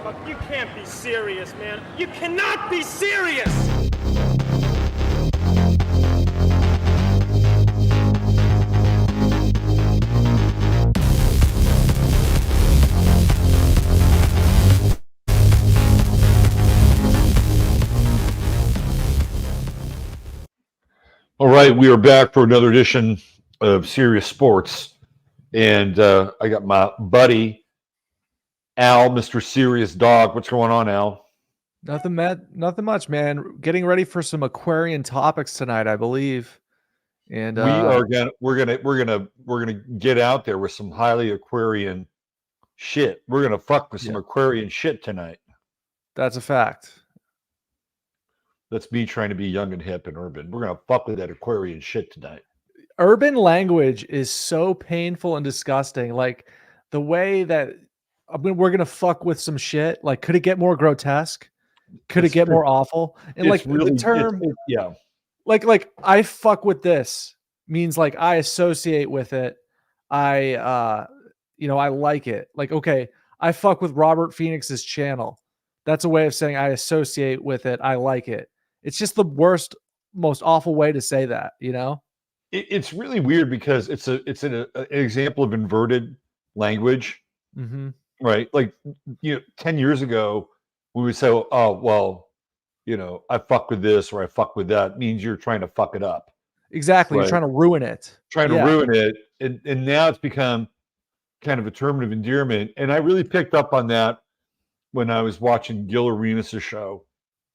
You can't be serious, man. You cannot be serious! All right, we are back for another edition of Sirius Sports. And I got my buddy, Al, Mr. Sirius Dog. What's going on, Al? Nothing much, man. Getting ready for some Aquarian topics tonight, I believe. And we're gonna get out there with some highly Aquarian shit. We're gonna fuck with some Aquarian shit tonight. That's a fact. That's me trying to be young and hip and urban. We're gonna fuck with that Aquarian shit tonight. Urban language is so painful and disgusting. Like the way that we're gonna fuck with some shit. Like, could it get more grotesque? Could it get more awful? And like really, the term, like I fuck with this means like I associate with it. I like it. Like, okay, I fuck with Robert Phoenix's channel. That's a way of saying I associate with it. I like it. It's just the worst, most awful way to say that, you know? It's really weird because it's an example of inverted language, right? Like, 10 years ago, we would say, oh, well, I fuck with this or I fuck with that means you're trying to fuck it up. Exactly. Right? You're trying to ruin it. Ruin it. And now it's become kind of a term of endearment. And I really picked up on that when I was watching Gil Arenas' show.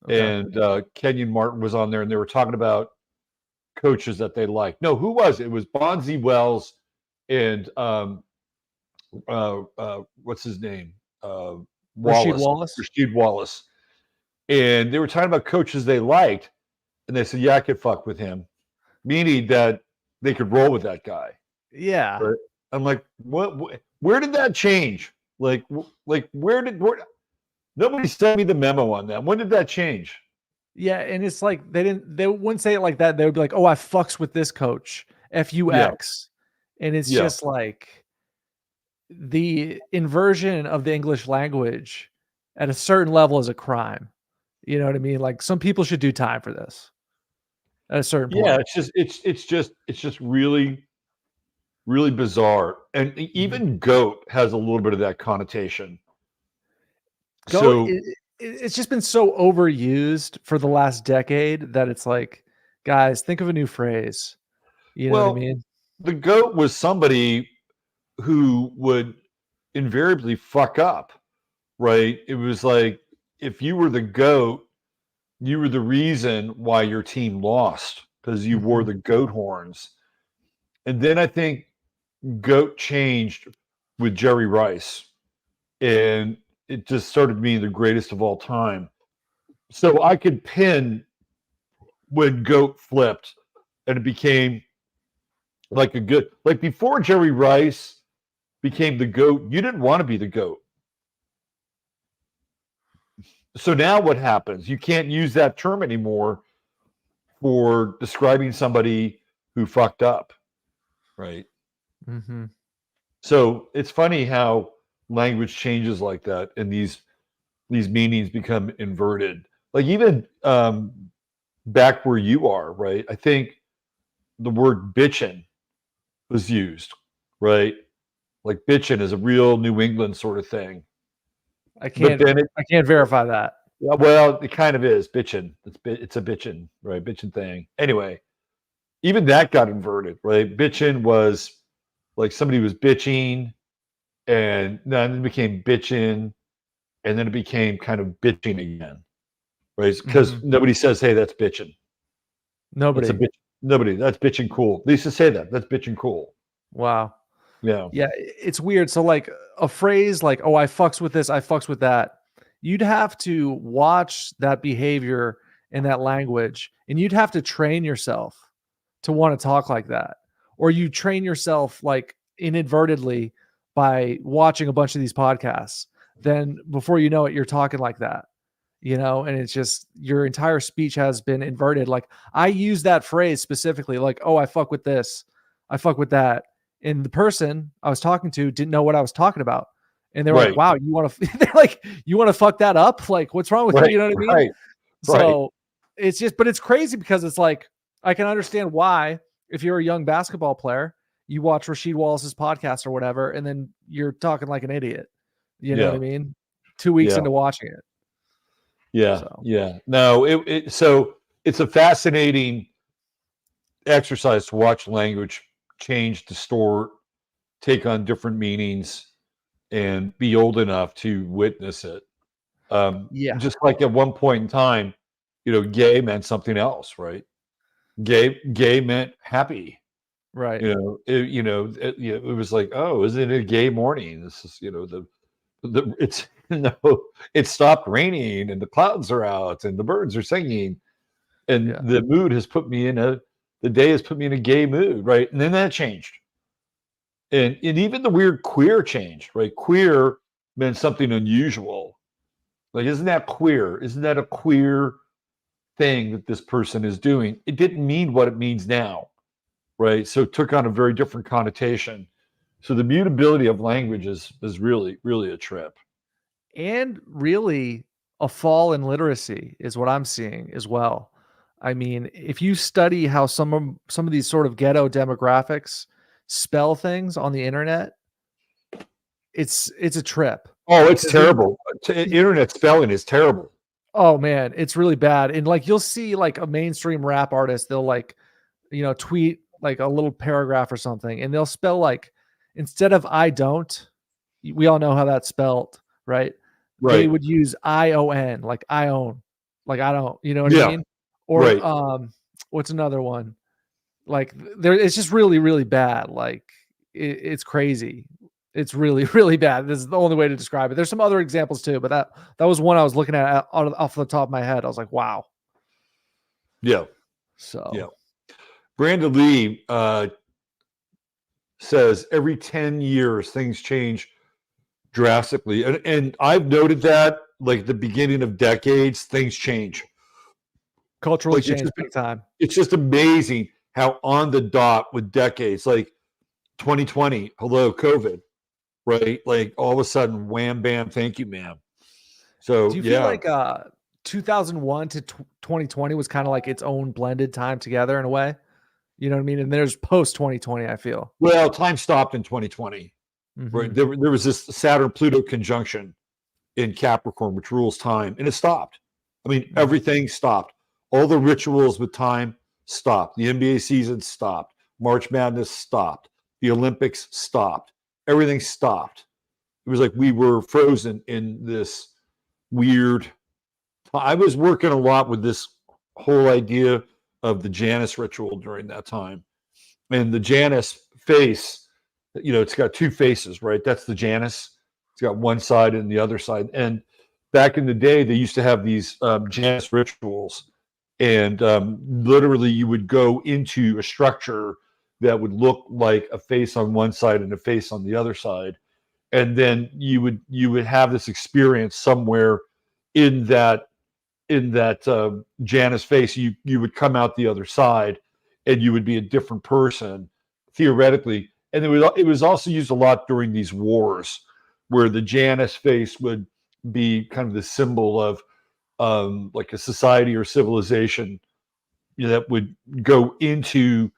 Okay. And Kenyon Martin was on there and they were talking about coaches that they liked. No, who was it? It was Bonzi Wells and what's his name? Rasheed Wallace. And they were talking about coaches they liked, and they said, yeah, I could fuck with him, meaning that they could roll with that guy. Yeah. Right? I'm like, what? Where did that change? Like where nobody sent me the memo on that. When did that change? Yeah, and it's like they wouldn't say it like that. They would be like, oh, I fucks with this coach, FUX. Yeah. And it's just like the inversion of the English language at a certain level is a crime. You know what I mean? Like, some people should do time for this at a certain point. Yeah, it's just really, really bizarre. And even goat has a little bit of that connotation. Goat, it's just been so overused for the last decade that it's like, guys, think of a new phrase. You know what I mean? The goat was somebody who would invariably fuck up, right? It was like, if you were the GOAT, you were the reason why your team lost because you wore the goat horns. And then I think GOAT changed with Jerry Rice, and it just started being the greatest of all time. So I could pin when GOAT flipped and it became like before Jerry Rice became the GOAT, you didn't want to be the GOAT. So now what happens? You can't use that term anymore for describing somebody who fucked up, right? Mm-hmm. So it's funny how language changes like that, and these meanings become inverted. Like even back where you are, right? I think the word bitchin' was used, right? Like bitchin' is a real New England sort of thing. I can't verify that. Yeah, well, it kind of is bitchin'. It's a bitchin', right? Bitchin' thing. Anyway, even that got inverted, right? Bitchin' was like somebody was bitching, and then it became bitchin', and then it became kind of bitching again, right? Because nobody says, "Hey, that's bitchin'." Nobody. That's bitchin' cool. They used to say that. That's bitchin' cool. Wow. Yeah. Yeah, it's weird. So like a phrase like, oh, I fucks with this, I fucks with that. You'd have to watch that behavior and that language, and you'd have to train yourself to want to talk like that. Or you train yourself like inadvertently by watching a bunch of these podcasts. Then before you know it, you're talking like that, and it's just your entire speech has been inverted. Like I use that phrase specifically, like, oh, I fuck with this, I fuck with that. And the person I was talking to didn't know what I was talking about. And they're like, wow, you want to, they're like, you want to fuck that up? Like, what's wrong with you? You know what I mean? So it's just, but it's crazy because it's like, I can understand why, if you're a young basketball player, you watch Rasheed Wallace's podcast or whatever, and then you're talking like an idiot. You know what I mean? 2 weeks into watching it. Yeah. So. Yeah. No, so it's a fascinating exercise to watch language change, distort, take on different meanings, and be old enough to witness it. Just like at one point in time, gay meant something else, right? Gay meant happy, right? It was like, oh, isn't it a gay morning? This is, it's it stopped raining and the clouds are out and the birds are singing, and the mood has put me in the day has put me in a gay mood, right? And then that changed, and even the weird queer changed, right? Queer meant something unusual. Like, isn't that queer? Isn't that a queer thing that this person is doing? It didn't mean what it means now, right? So it took on a very different connotation. So the mutability of language is really, really a trip. And really a fall in literacy is what I'm seeing as well. I mean, if you study how some of these sort of ghetto demographics spell things on the internet, it's a trip. Oh, it's terrible. Internet spelling is terrible. Oh man, it's really bad. And like, you'll see like a mainstream rap artist, they'll like, tweet like a little paragraph or something, and they'll spell like, instead of I don't, we all know how that's spelled, right? They would use ION, like I own, like I don't, you know what I mean? Or what's another one? Like it's just really, really bad. Like it's crazy. It's really, really bad. This is the only way to describe it. There's some other examples too, but that was one I was looking at off the top of my head. I was like, wow. Yeah. So yeah. Brandon Lee says every 10 years things change drastically, and I've noted that, like at the beginning of decades, things change. Cultural change big time. It's just amazing how on the dot with decades, like 2020, hello COVID, right? Like all of a sudden, wham, bam, thank you, ma'am. So do you feel like 2001 to 2020 was kind of like its own blended time together in a way? You know what I mean? And there's post 2020, I feel. Well, time stopped in 2020. Mm-hmm. Right? There was this Saturn-Pluto conjunction in Capricorn, which rules time, and it stopped. I mean, everything stopped. All the rituals with time stopped. The NBA season stopped. March Madness stopped. The Olympics stopped. Everything stopped. It was like we were frozen in this weird. I was working a lot with this whole idea of the Janus ritual during that time. And the Janus face, it's got two faces, right? That's the Janus. It's got one side and the other side. And back in the day, they used to have these Janus rituals. And literally you would go into a structure that would look like a face on one side and a face on the other side. And then you would have this experience somewhere in that Janus face. You would come out the other side and you would be a different person theoretically. And it was also used a lot during these wars, where the Janus face would be kind of the symbol of like a society or civilization that would go into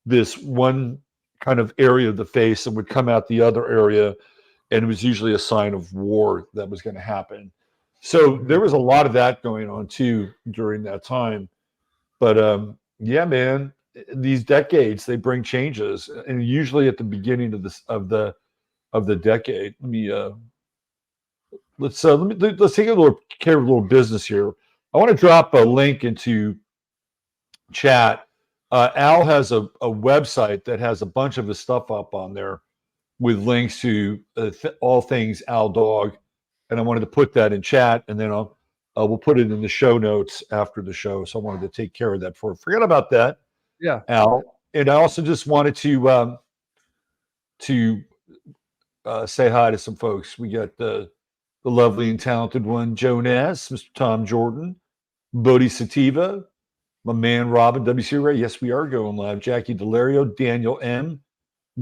this one kind of area of the face and would come out the other area. And it was usually a sign of war that was going to happen. So there was a lot of that going on too during that time. But yeah, man, these decades, they bring changes, and usually at the beginning of the decade. Let's take a little care of a little business here. I want to drop a link into chat. Al has a website that has a bunch of his stuff up on there with links to all things Owl Dawg, and I wanted to put that in chat, and then we'll put it in the show notes after the show. So I wanted to take care of that before I forget about that. Yeah, Al. And I also just wanted to say hi to some folks. We got the lovely and talented one, Joe Ness, Mr. Tom Jordan, Bodhi Sativa, my man Robin, WC Ray. Yes, we are going live. Jackie Delario, Daniel M,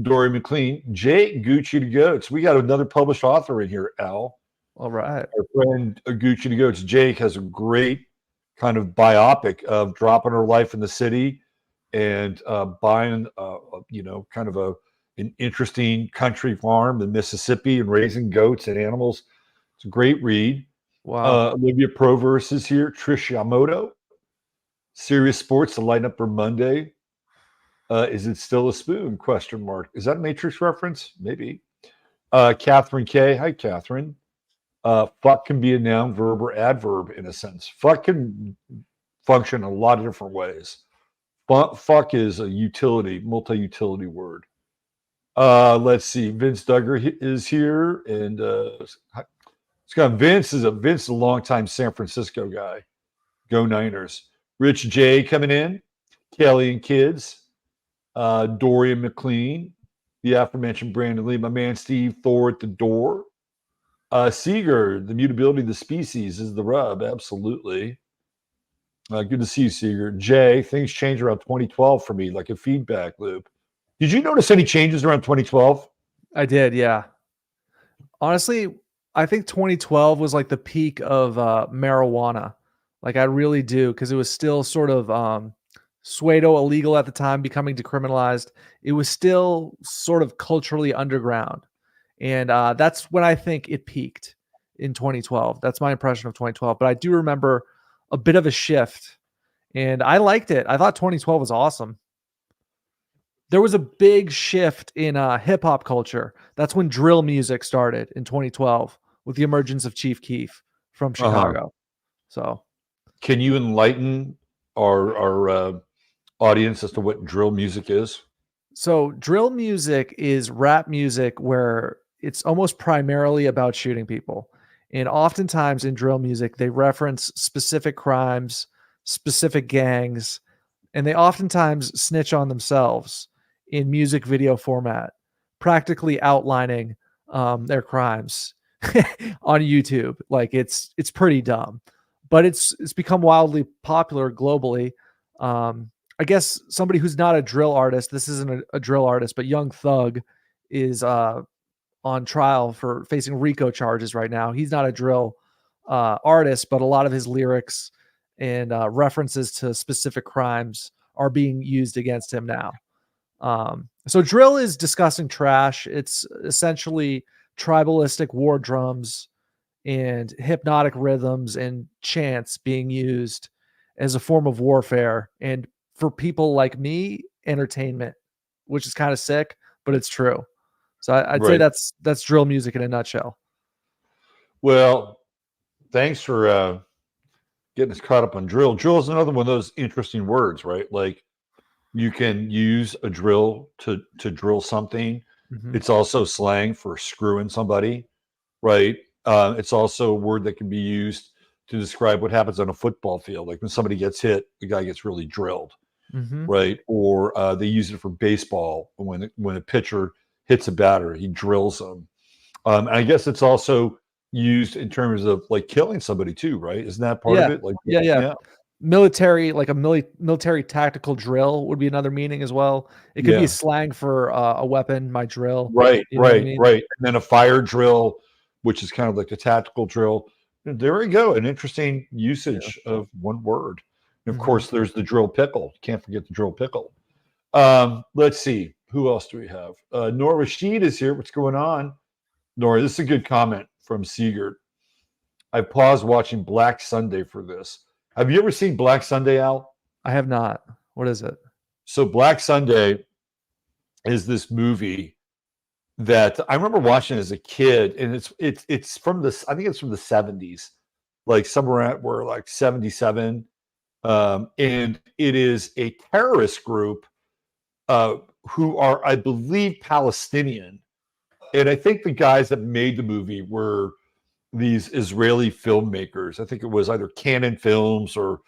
Dory McLean, Jake Gucci to Goats. We got another published author in here, Al. All right. Our friend Gucci to Goats, Jake, has a great kind of biopic of dropping her life in the city and buying, kind of an interesting country farm in Mississippi and raising goats and animals. It's a great read. Wow. Olivia Proverse is here. Trish Yamamoto, Sirius Sports to lighten up for Monday. Is it still a spoon? Question mark. Is that a Matrix reference? Maybe. Catherine K. Hi, Catherine. Fuck can be a noun, verb, or adverb in a sense. Fuck can function a lot of different ways. Fuck is a utility, multi-utility word. Let's see. Vince Duggar is here, and Vince is a longtime San Francisco guy. Go Niners. Rich J coming in. Kelly and kids. Dorian McLean, the aforementioned Brandon Lee, my man Steve Thor at the door. Seeger, the mutability of the species is the rub. Absolutely. Good to see you, Seeger. Jay, things changed around 2012 for me, like a feedback loop. Did you notice any changes around 2012? I did, yeah. Honestly, I think 2012 was like the peak of marijuana. Like I really do, because it was still sort of pseudo illegal at the time, becoming decriminalized. It was still sort of culturally underground. And that's when I think it peaked in 2012. That's my impression of 2012. But I do remember a bit of a shift, and I liked it. I thought 2012 was awesome. There was a big shift in hip hop culture. That's when drill music started in 2012 with the emergence of Chief Keef from Chicago. So, can you enlighten our audience as to what drill music is? So, drill music is rap music where it's almost primarily about shooting people. And oftentimes in drill music, they reference specific crimes, specific gangs, and they oftentimes snitch on themselves in music video format, practically outlining their crimes on YouTube. Like it's pretty dumb, but it's become wildly popular globally. I guess somebody who's not a drill artist, this isn't a drill artist, but Young Thug is on trial for facing RICO charges right now. He's not a drill artist, but a lot of his lyrics and references to specific crimes are being used against him now. So drill is discussing trash. It's essentially tribalistic war drums and hypnotic rhythms and chants being used as a form of warfare. And for people like me, entertainment, which is kind of sick, but it's true. So I'd say that's drill music in a nutshell. Well, thanks for getting us caught up on drill. Drill is another one of those interesting words, right? Like you can use a drill to drill something. Mm-hmm. It's also slang for screwing somebody, right? It's also a word that can be used to describe what happens on a football field. Like when somebody gets hit, the guy gets really drilled, right? Or they use it for baseball when a pitcher hits a batter, he drills them. And I guess it's also used in terms of like killing somebody too, right? Isn't that part of it? Like yeah. Military, like a military tactical drill would be another meaning as well. It could be a slang for a weapon, my drill. Right. And then a fire drill, which is kind of like a tactical drill. There we go. An interesting usage of one word. And of course, there's the drill pickle. Can't forget the drill pickle. Let's see. Who else do we have? Nora Rashid is here. What's going on? Nora, this is a good comment from Seegert. I paused watching Black Sunday for this. Have you ever seen Black Sunday, Al? I have not. What is it? So Black Sunday is this movie that I remember watching as a kid, and it's from this. I think it's from the 70s, like somewhere where like 77, and it is a terrorist group who are, I believe, Palestinian, and I think the guys that made the movie were these Israeli filmmakers. I think it was either Canon Films or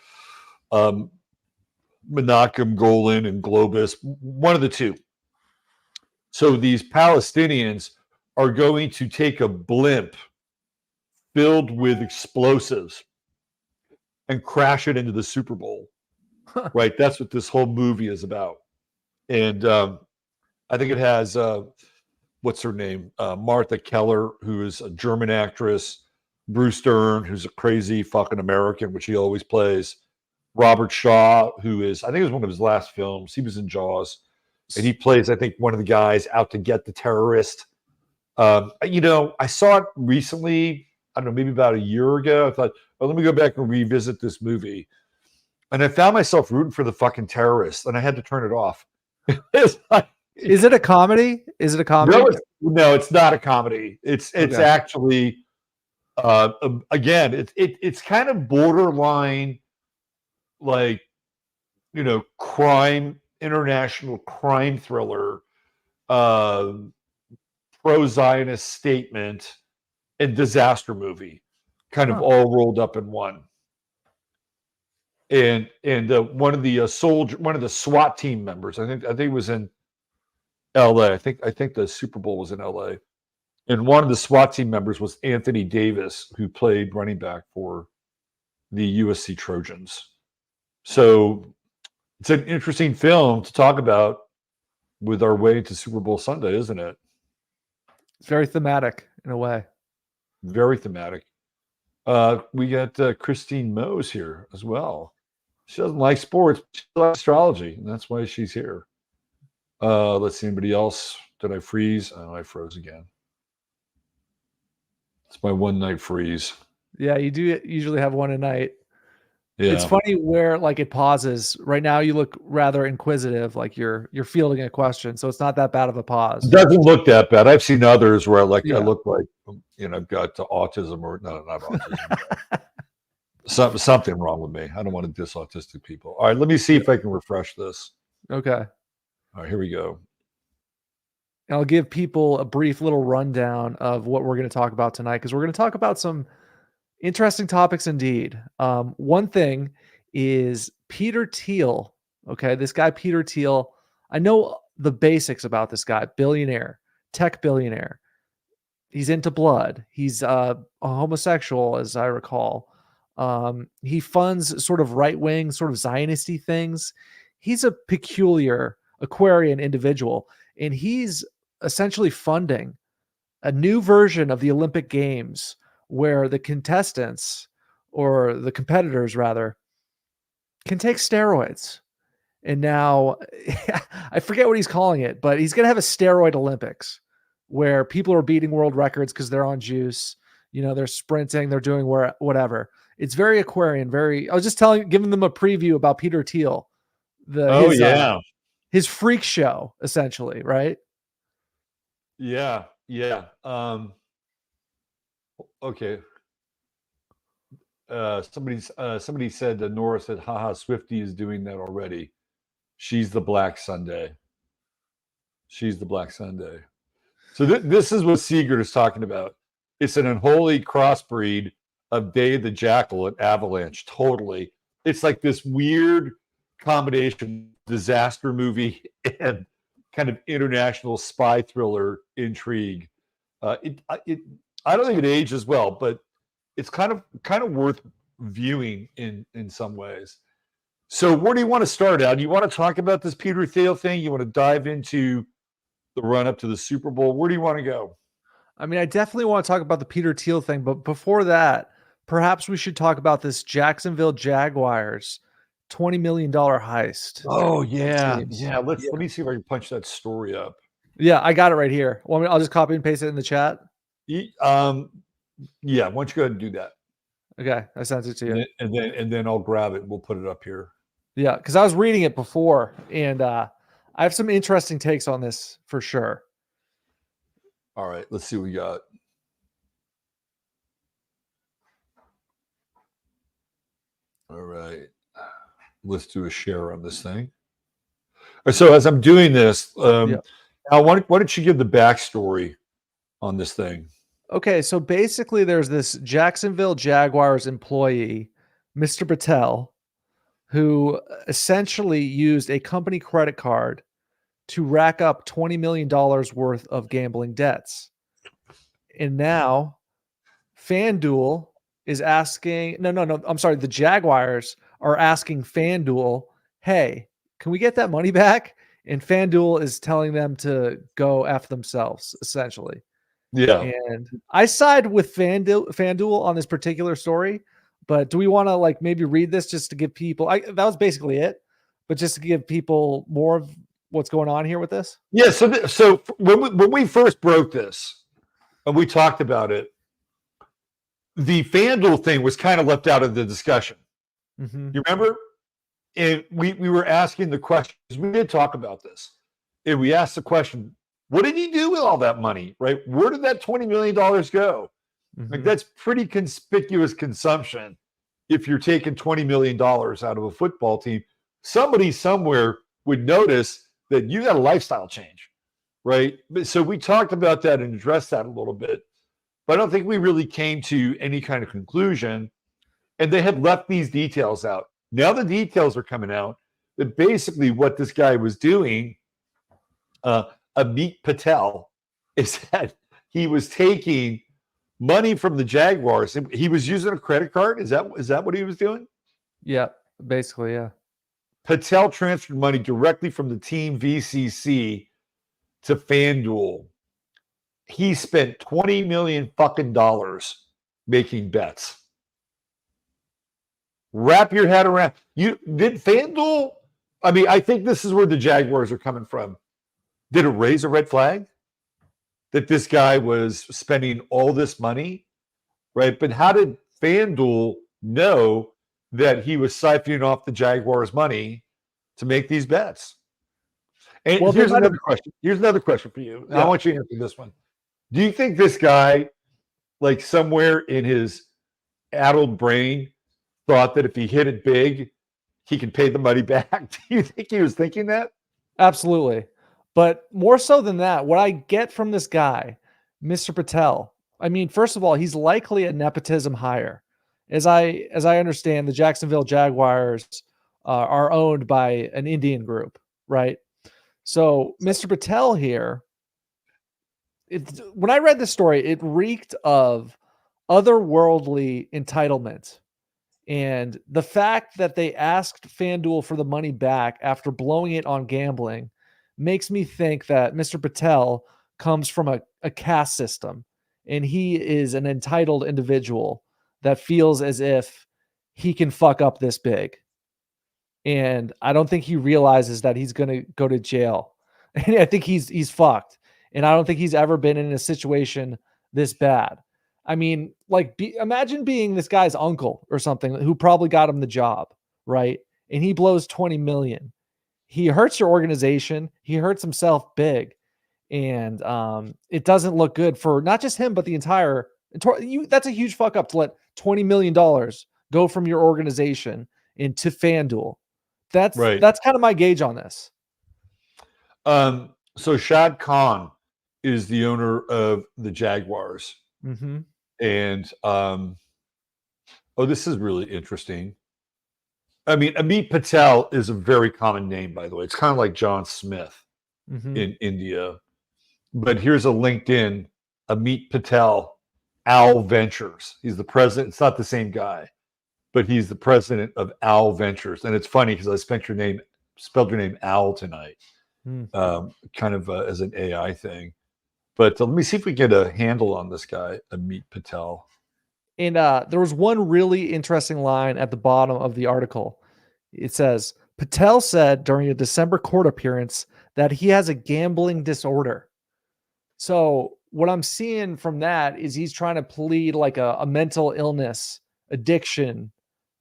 Menachem Golan and Globus, one of the two. So these Palestinians are going to take a blimp filled with explosives and crash it into the Super Bowl. Right? That's what this whole movie is about. And I think it has what's her name? Martha Keller, who is a German actress. Bruce Dern, who's a crazy fucking American, which he always plays. Robert Shaw, who is, I think it was one of his last films. He was in Jaws. And he plays, I think, one of the guys out to get the terrorist. I saw it recently, I don't know, maybe about a year ago. I thought, oh, let me go back and revisit this movie. And I found myself rooting for the fucking terrorists, and I had to turn it off. It's like, Is it a comedy? Is it a comedy? No, it's not a comedy. It's Okay. actually again, it's kind of borderline, like, international crime thriller, pro-Zionist statement, and disaster movie, kind of all rolled up in one. And one of the SWAT team members, I think it was in L.A. I think the Super Bowl was in L.A. And one of the SWAT team members was Anthony Davis, who played running back for the USC Trojans. So it's an interesting film to talk about with our way to Super Bowl Sunday, isn't it? It's very thematic in a way. Very thematic. We got Christine Mose here as well. She doesn't like sports, she likes astrology, and that's why she's here. Let's see, anybody else? Did I freeze? Oh, I froze again. It's my one night freeze. Yeah, you do usually have one a night. Yeah. It's funny where like it pauses. Right now you look rather inquisitive, like you're fielding a question, so it's not that bad of a pause. It doesn't look that bad. I've seen others where I look like, I've got autism, or no, not autism. Something wrong with me. I don't want to diss autistic people. All right, let me see if I can refresh this. Okay. All right, here we go. And I'll give people a brief little rundown of what we're going to talk about tonight, because we're going to talk about some interesting topics indeed. One thing is Peter Thiel. Okay, this guy Peter Thiel, I know the basics about this guy. Billionaire, tech billionaire. He's into blood. He's a homosexual, as I recall. He funds sort of right-wing, sort of Zionisty things. He's a peculiar Aquarian individual, and he's essentially funding a new version of the Olympic Games where the contestants, or the competitors rather, can take steroids. And now I forget what he's calling it, but he's going to have a steroid Olympics where people are beating world records because they're on juice. They're sprinting, they're doing whatever. It's very Aquarian. I was just giving them a preview about Peter Thiel. His freak show, essentially, right? Yeah. Okay. Somebody said, Nora said, haha, Swifty is doing that already. She's the Black Sunday. So this is what Seeger is talking about. It's an unholy crossbreed of Day of the Jackal and Avalanche. Totally. It's like this weird combination, disaster movie and kind of international spy thriller intrigue. I don't think it ages well, but it's kind of worth viewing in some ways. So where do you want to start out? Do you want to talk about this Peter Thiel thing? You want to dive into the run up to the Super Bowl? Where do you want to go? I mean, I definitely want to talk about the Peter Thiel thing, but before that, perhaps we should talk about this Jacksonville Jaguars $20 million heist. Oh yeah. Let me see if I can punch that story up. Yeah, I got it right here. I'll just copy and paste it in the chat. Yeah, why don't you go ahead and do that? Okay, I sent it to you. And then I'll grab it and we'll put it up here. Yeah, because I was reading it before, and I have some interesting takes on this for sure. All right, let's see what we got. All right, let's do a share on this thing. So as I'm doing this, Al, why don't you give the backstory on this thing? Okay, so basically there's this Jacksonville Jaguars employee, Mr. Patel, who essentially used a company credit card to rack up $20 million worth of gambling debts. And now FanDuel is asking, the Jaguars are asking FanDuel, hey, can we get that money back? and FanDuel is telling them to go F themselves, essentially. Yeah. And I side with FanDuel on this particular story, but do we want to like maybe read this just to give people, that was basically it, but just to give people more of what's going on here with this? Yeah. So when we first broke this and we talked about it, the FanDuel thing was kind of left out of the discussion. Mm-hmm. You remember? And we were asking the question, because we did talk about this. And we asked the question, what did he do with all that money? Right? Where did that $20 million go? Mm-hmm. Like, that's pretty conspicuous consumption if you're taking $20 million out of a football team. Somebody somewhere would notice that you got a lifestyle change, right? So we talked about that and addressed that a little bit. But I don't think we really came to any kind of conclusion. And they had left these details out. Now the details are coming out that basically what this guy was doing, Amit Patel, is that he was taking money from the Jaguars. He was using a credit card. Is that what he was doing? Yeah, basically, yeah. Patel transferred money directly from the team VCC to FanDuel. He spent $20 million fucking dollars making bets. Wrap your head around. You did FanDuel? I mean, I think this is where the Jaguars are coming from. Did it raise a red flag that this guy was spending all this money? Right. But how did FanDuel know that he was siphoning off the Jaguars' money to make these bets? And Well, here's another question. Here's another question for you. Yeah. I want you to answer this one. Do you think this guy, like somewhere in his addled brain, thought that if he hit it big, he could pay the money back? Do you think he was thinking that? Absolutely. But more so than that, what I get from this guy, Mr. Patel, I mean, first of all, he's likely a nepotism hire. As I understand, the Jacksonville Jaguars are owned by an Indian group, right? So Mr. Patel here, when I read this story, it reeked of otherworldly entitlement. And the fact that they asked FanDuel for the money back after blowing it on gambling makes me think that Mr. Patel comes from a caste system, and he is an entitled individual that feels as if he can fuck up this big. And I don't think he realizes that he's going to go to jail. And I think he's fucked. And I don't think he's ever been in a situation this bad. I mean, like, imagine being this guy's uncle or something who probably got him the job, right? And he blows 20 million. He hurts your organization. He hurts himself big. And it doesn't look good for not just him, but the entire, that's a huge fuck up to let $20 million go from your organization into FanDuel. That's right. That's kind of my gauge on this. So Shad Khan is the owner of the Jaguars. Mm-hmm. And this is really interesting. I mean, Amit Patel is a very common name, by the way. It's kind of like John Smith in India. But here's a LinkedIn, Amit Patel, Owl Ventures. He's the president. It's not the same guy, but he's the president of Owl Ventures. And it's funny because I spelled your name Owl tonight, kind of as an AI thing. But let me see if we get a handle on this guy, Amit Patel. And there was one really interesting line at the bottom of the article. It says, Patel said during a December court appearance that he has a gambling disorder. So what I'm seeing from that is he's trying to plead like a mental illness, addiction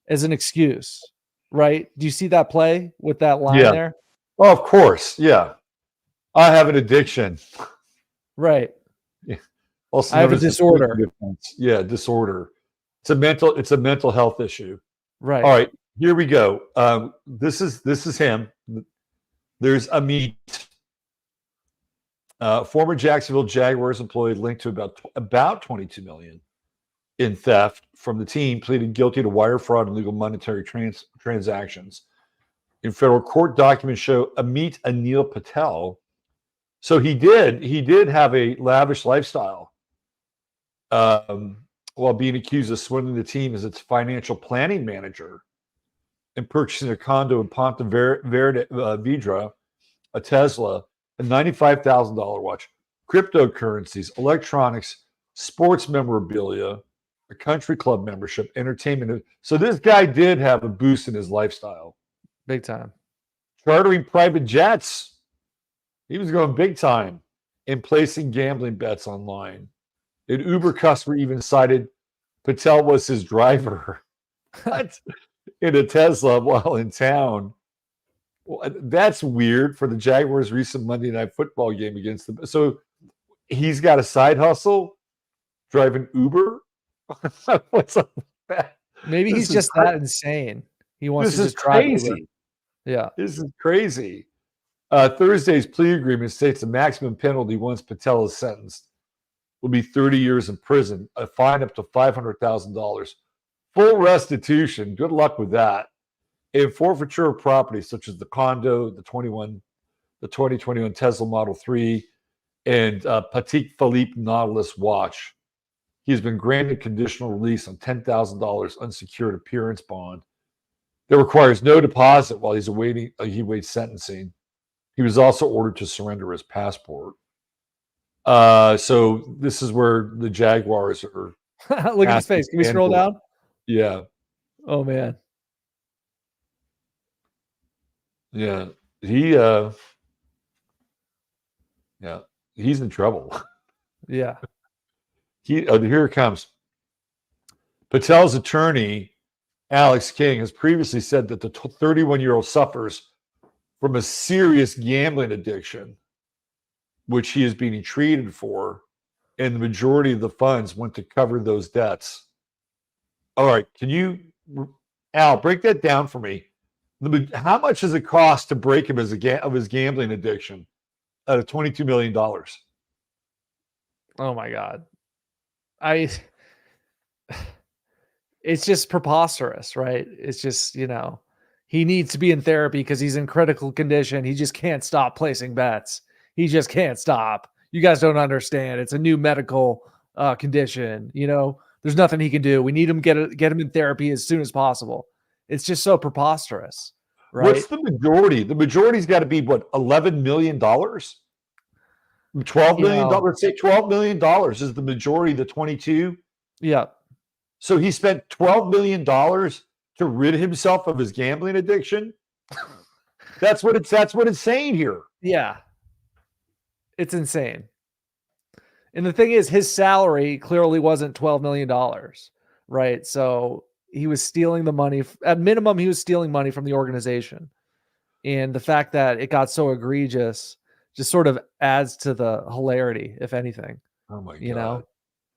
as an excuse, right? Do you see that play with that line there? Oh, of course. Yeah. I have an addiction. Right. Yeah. Also I have a disorder. Yeah, disorder. It's a mental health issue. Right. All right, here we go. This is him. There's Amit, former Jacksonville Jaguars employee linked to about 22 million in theft from the team, pleaded guilty to wire fraud and illegal monetary transactions. In federal court documents show Amit Anil Patel. So he did have a lavish lifestyle while being accused of swindling the team as its financial planning manager and purchasing a condo in Ponte Vedra a Tesla, a $95,000 watch, cryptocurrencies, electronics, sports memorabilia, a country club membership, entertainment. So this guy did have a boost in his lifestyle. Big time. Chartering private jets. He was going big time in placing gambling bets online. An Uber customer even cited Patel was his driver in a Tesla while in town. Well, that's weird for the Jaguars' recent Monday Night Football game against them. So he's got a side hustle driving Uber. What's up with that? Maybe This he's is just cra- that insane. He wants This to is just drive Uber. crazy. Yeah. This is crazy. Thursday's plea agreement states the maximum penalty once Patel is sentenced will be 30 years in prison, a fine up to $500,000, full restitution. Good luck with that. And forfeiture of property such as the condo, the 2021 Tesla Model 3, and Patek Philippe Nautilus watch. He has been granted conditional release on $10,000 unsecured appearance bond that requires no deposit while he awaits sentencing. He was also ordered to surrender his passport. So this is where the Jaguars are. Look at his face. Can we scroll down? Yeah. Oh man. Yeah. He's in trouble. Yeah. Here it comes. Patel's attorney, Alex King, has previously said that the 31-year-old suffers from a serious gambling addiction, which he is being treated for, and the majority of the funds went to cover those debts. All right, can you, Al, break that down for me? How much does it cost to break him of his gambling addiction out of $22 million? Oh my God. It's just preposterous, right? It's just, he needs to be in therapy because he's in critical condition. He just can't stop placing bets. He just can't stop. You guys don't understand. It's a new medical condition. There's nothing he can do. We need him get him in therapy as soon as possible. It's just so preposterous, right? What's the majority? The majority's got to be what, $11 million? $12 million. Let's say $12 million is the majority of the 22. Yeah. So he spent $12 million to rid himself of his gambling addiction. That's what it's saying here. Yeah. It's insane. And the thing is, his salary clearly wasn't $12 million, right? So he was stealing the money. At minimum, he was stealing money from the organization. And the fact that it got so egregious just sort of adds to the hilarity, if anything. Oh my God.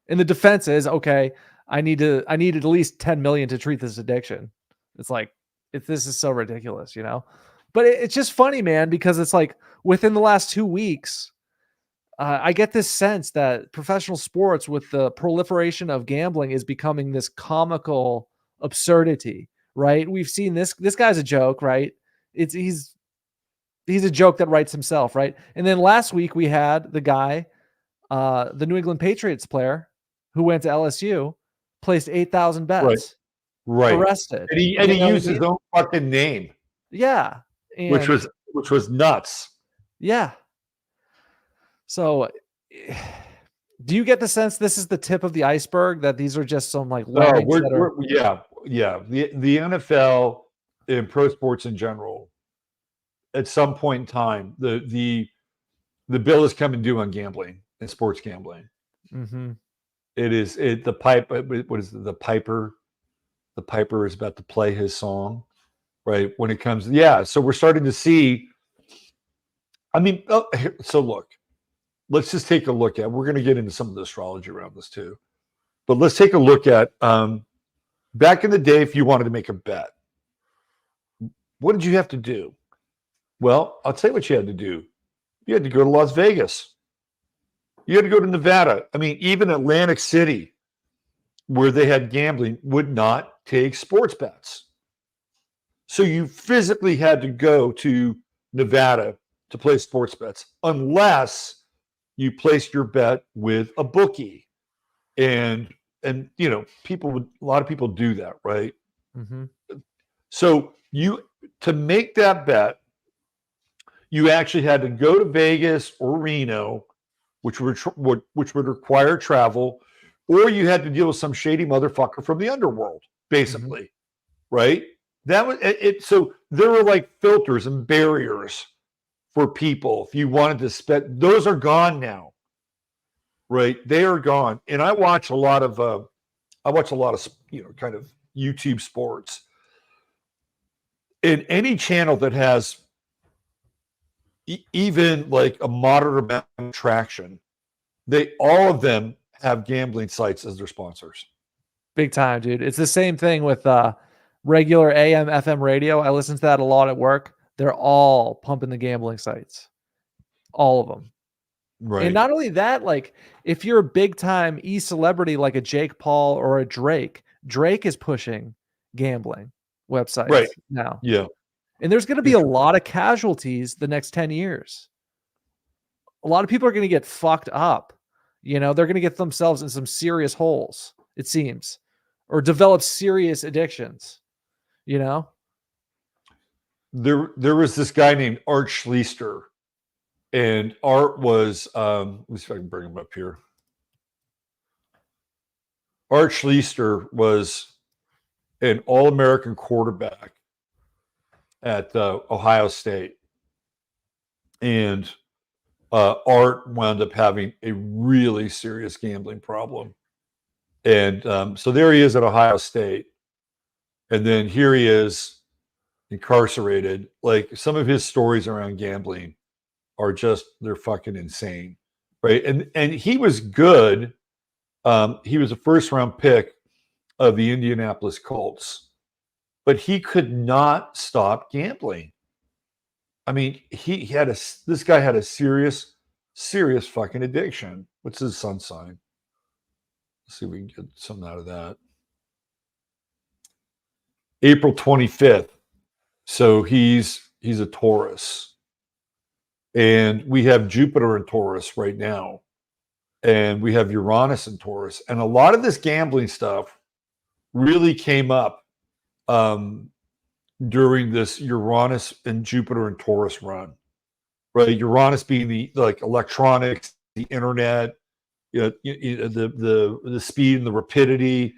And the defense is, okay, I needed at least 10 million to treat this addiction. It's like, this is so ridiculous, but it's just funny, man, because it's like within the last 2 weeks, I get this sense that professional sports with the proliferation of gambling is becoming this comical absurdity, right? We've seen this guy's a joke, right? He's a joke that writes himself, right? And then last week we had the guy, the New England Patriots player who went to LSU, placed 8,000 bets, right, arrested, and he used his own fucking name, yeah, which was nuts, yeah. So, do you get the sense this is the tip of the iceberg? That these are just some like yeah. The NFL and pro sports in general, at some point in time, the bill is coming due on gambling and sports gambling. Mm-hmm. The pipe. What is it? The Piper? The Piper is about to play his song, right? When it comes, So we're starting to see. I mean, so look, let's just take a look at. We're going to get into some of the astrology around this too, but let's take a look at back in the day. If you wanted to make a bet, what did you have to do? Well, I'll tell you what you had to do. You had to go to Las Vegas. You had to go to Nevada. I mean, even Atlantic City, where they had gambling, would not take sports bets. So you physically had to go to Nevada to play sports bets, unless you placed your bet with a bookie. And a lot of people do that, right? Mm-hmm. So to make that bet, You actually had to go to Vegas or Reno, which would require travel, or you had to deal with some shady motherfucker from the underworld, basically, right? That was it. So there were like filters and barriers for people if you wanted to spend. Those are gone now, right? They are gone. And I watch a lot of kind of YouTube sports. In any channel that has even like a moderate amount of traction, all of them have gambling sites as their sponsors. Big time, dude. It's the same thing with regular AM, FM radio. I listen to that a lot at work. They're all pumping the gambling sites. All of them. Right. And not only that, like if you're a big time celebrity like a Jake Paul or a Drake is pushing gambling websites now. Yeah. And there's going to be a lot of casualties the next 10 years. A lot of people are going to get fucked up. They're going to get themselves in some serious holes, it seems, or develop serious addictions, There was this guy named Art Schleister, and Art was, let me see if I can bring him up here. Art Schleister was an All-American quarterback at Ohio State. And Art wound up having a really serious gambling problem. And so there he is at Ohio State. And then here he is incarcerated. Like some of his stories around gambling are they're fucking insane. Right. And he was good. He was a first round pick of the Indianapolis Colts, but he could not stop gambling. I mean, this guy had a serious fucking addiction. What's his sun sign? Let's see if we can get something out of that. April 25th. So he's a Taurus. And we have Jupiter in Taurus right now. And we have Uranus in Taurus. And a lot of this gambling stuff really came up during this Uranus and Jupiter and Taurus run, right? Uranus being the like electronics, the internet, the speed and the rapidity.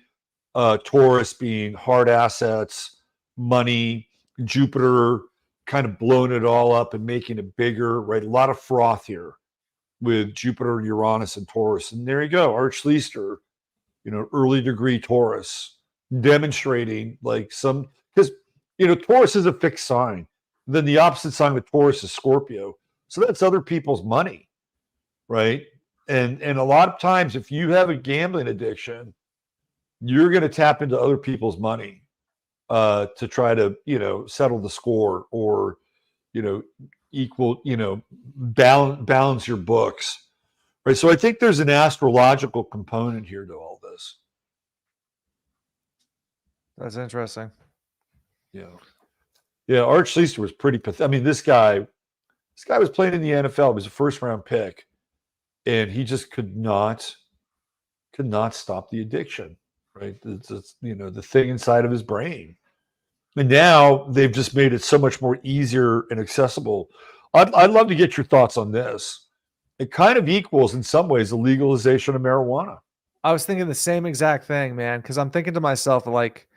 Taurus being hard assets, money. Jupiter kind of blowing it all up and making it bigger, right? A lot of froth here with Jupiter, Uranus, and Taurus. And there you go, Art Schleister, early degree Taurus, demonstrating like some, because Taurus is a fixed sign. Then the opposite sign with Taurus is Scorpio. So that's other people's money, right? And a lot of times, if you have a gambling addiction, you're going to tap into other people's money to try to, settle the score or, equal, balance your books, right? So I think there's an astrological component here to all this. That's interesting. Yeah. Art Schleister was pretty pathetic. I mean, this guy was playing in the NFL. He was a first round pick, and he just could not stop the addiction, right? It's the thing inside of his brain. And now they've just made it so much more easier and accessible. I'd love to get your thoughts on this. It kind of equals, in some ways, the legalization of marijuana. I was thinking the same exact thing, man, because I'm thinking to myself, like,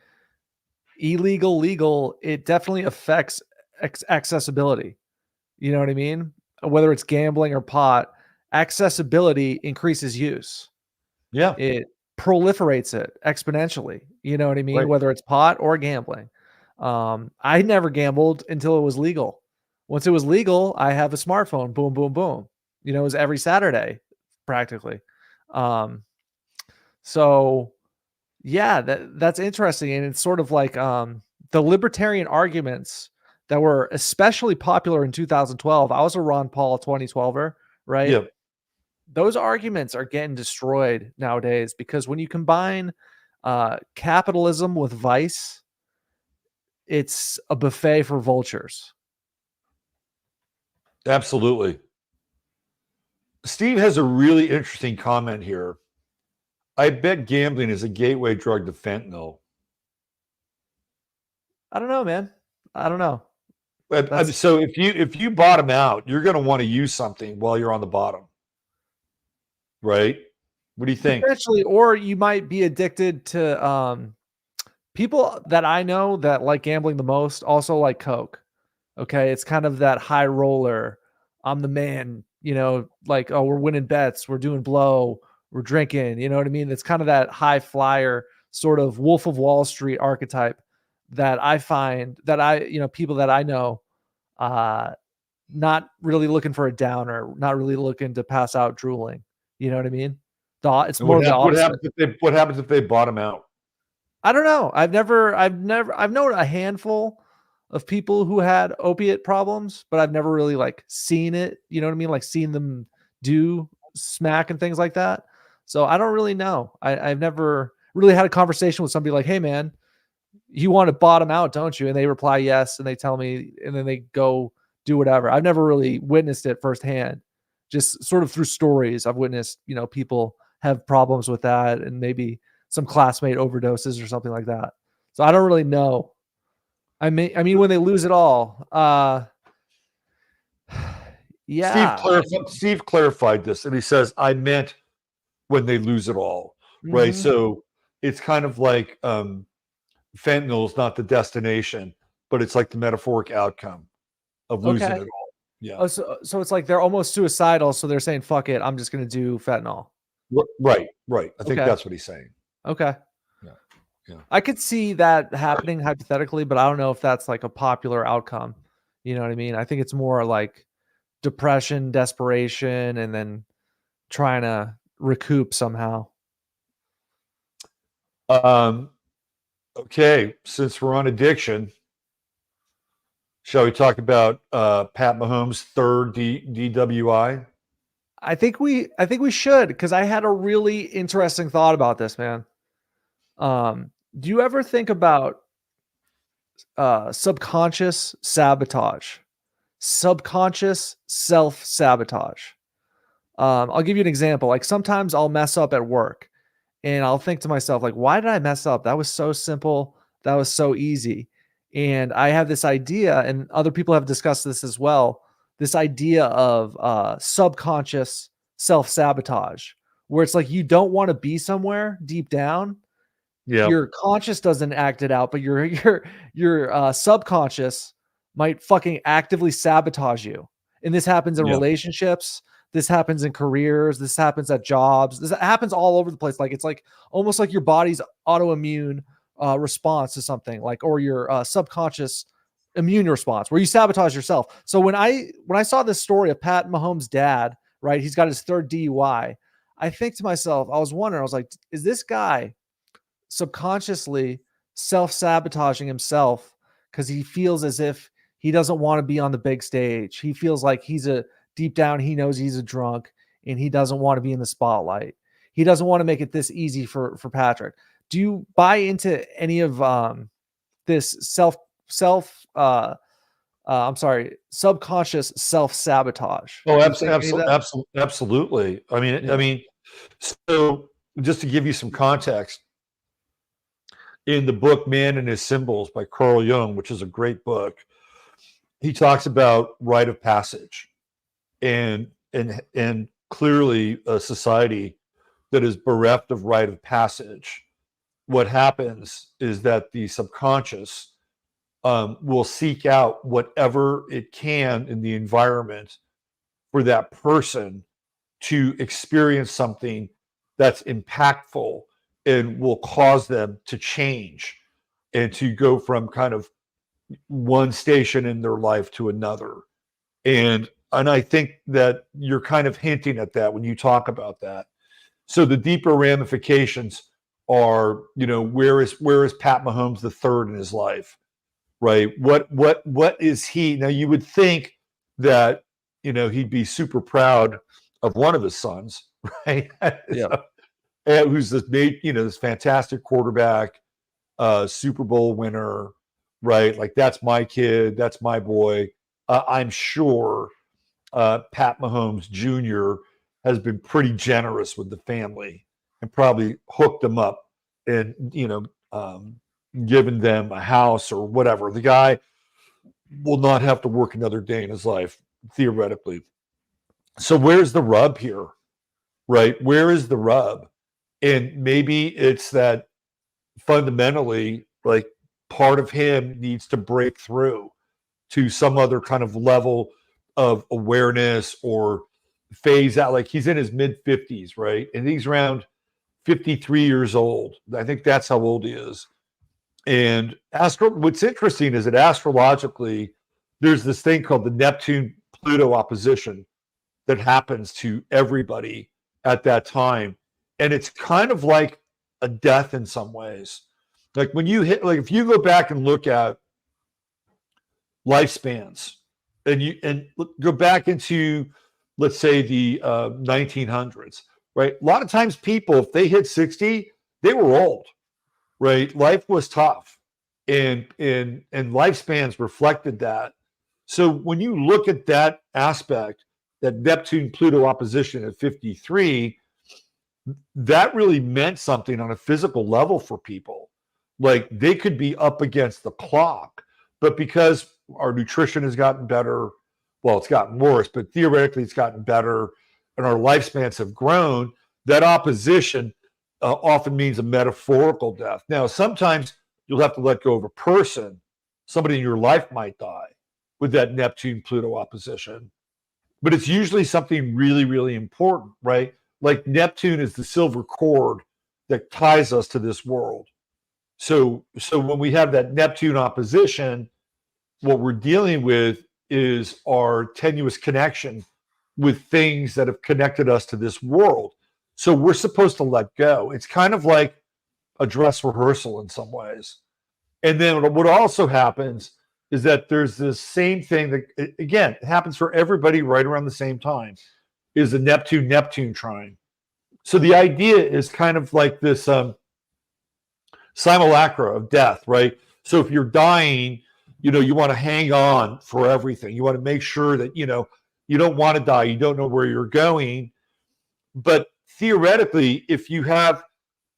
illegal, legal, it definitely affects accessibility. You know what I mean? Whether it's gambling or pot, accessibility increases use. Yeah. It proliferates it exponentially. You know what I mean? Right. Whether it's pot or gambling. I never gambled until it was legal. Once it was legal, I have a smartphone. Boom, boom, boom. It was every Saturday, practically. So yeah, that's interesting. And it's sort of like the libertarian arguments that were especially popular in 2012. I was a Ron Paul 2012er, right? Yeah. Those arguments are getting destroyed nowadays because when you combine capitalism with vice, it's a buffet for vultures. Absolutely. Steve has a really interesting comment here. I bet gambling is a gateway drug to fentanyl. I don't know, man. I don't know. So if you bottom out, you're going to want to use something while you're on the bottom, right? What do you think? Potentially, or you might be addicted to people that I know that like gambling the most also like Coke. Okay, it's kind of that high roller. I'm the man, like, oh, we're winning bets, we're doing blow, we're drinking, you know what I mean? It's kind of that high flyer sort of Wolf of Wall Street archetype that I find that people that I know, not really looking for a downer, not really looking to pass out drooling. You know what I mean? It's more the opposite. What happens if they bottom out? I don't know. I've known a handful of people who had opiate problems, but I've never really like seen it. You know what I mean? Like seen them do smack and things like that. So I don't really know. I've never really had a conversation with somebody like, hey man, you want to bottom out, don't you? And they reply yes, and they tell me, and then they go do whatever. I've never really witnessed it firsthand. Just sort of through stories, I've witnessed, people have problems with that, and maybe some classmate overdoses or something like that. So I don't really know. I mean, when they lose it all, yeah. Steve clarified this, and he says, "I meant when they lose it all." Mm-hmm. Right? So it's kind of like fentanyl is not the destination, but it's like the metaphoric outcome of losing it all. Yeah. Oh, so it's like they're almost suicidal, so they're saying, "Fuck it, I'm just going to do fentanyl." Right. I think that's what he's saying. Okay. Yeah. I could see that happening hypothetically, but I don't know if that's like a popular outcome. You know what I mean? I think it's more like depression, desperation, and then trying to recoup somehow. Okay, since we're on addiction, shall we talk about Pat Mahomes' third DWI? I think we should, because I had a really interesting thought about this, man. Do you ever think about subconscious sabotage, subconscious self-sabotage? I'll give you an example. Like sometimes I'll mess up at work and I'll think to myself, like, why did I mess up? That was so simple. That was so easy. And I have this idea, and other people have discussed this as well, this idea of subconscious self-sabotage, where it's like you don't want to be somewhere deep down. Yeah. Your conscious doesn't act it out, but your subconscious might fucking actively sabotage you. And this happens in relationships. This happens in careers. This happens at jobs. This happens all over the place. Like it's like almost like your body's autoimmune response to something, like, or your subconscious immune response where you sabotage yourself. So when I saw this story of Pat Mahomes' dad, right, he's got his third DUI. I think to myself, I was wondering, I was like, is this guy subconsciously self-sabotaging himself because he feels as if he doesn't want to be on the big stage? He feels like deep down, he knows he's a drunk and he doesn't want to be in the spotlight. He doesn't want to make it this easy for Patrick. Do you buy into any of this subconscious self-sabotage? Oh, absolutely. I mean, so just to give you some context, in the book Man and His Symbols by Carl Jung, which is a great book, he talks about rite of passage. And clearly a society that is bereft of rite of passage, what happens is that the subconscious will seek out whatever it can in the environment for that person to experience something that's impactful and will cause them to change and to go from kind of one station in their life to another. And I think that you're kind of hinting at that when you talk about that. So the deeper ramifications are, where is Pat Mahomes III in his life, right? What is he? Now you would think that, he'd be super proud of one of his sons, right? Yeah. Who's this fantastic quarterback, Super Bowl winner, right? Like that's my kid, that's my boy. I'm sure Pat Mahomes Jr. has been pretty generous with the family and probably hooked them up and, given them a house or whatever. The guy will not have to work another day in his life, theoretically. So where's the rub here, right? Where is the rub? And maybe it's that fundamentally, like, part of him needs to break through to some other kind of level of awareness or phase out. Like, he's in his mid 50s, right? And he's around 53 years old. I think that's how old he is. And what's interesting is that astrologically, there's this thing called the Neptune-Pluto opposition that happens to everybody at that time. And it's kind of like a death in some ways. Like when you hit, like if you go back and look at lifespans and go back into, let's say, the 1900s, right? A lot of times people, if they hit 60, they were old, right? Life was tough, and lifespans reflected that. So when you look at that aspect, that Neptune-Pluto opposition at 53, that really meant something on a physical level for people. Like, they could be up against the clock, but because our nutrition has gotten better, well, it's gotten worse, but theoretically it's gotten better, and our lifespans have grown, that opposition often means a metaphorical death. Now, sometimes you'll have to let go of a person. Somebody in your life might die with that Neptune-Pluto opposition, but it's usually something really, really important, right? Like, Neptune is the silver cord that ties us to this world. So when we have that Neptune opposition, what we're dealing with is our tenuous connection with things that have connected us to this world. So we're supposed to let go. It's kind of like a dress rehearsal in some ways. And then what also happens is that there's this same thing that, again, it happens for everybody right around the same time, is the Neptune trine. So the idea is kind of like this simulacra of death, right? So if you're dying, you want to hang on for everything. You want to make sure that, you don't want to die. You don't know where you're going. But theoretically, if you have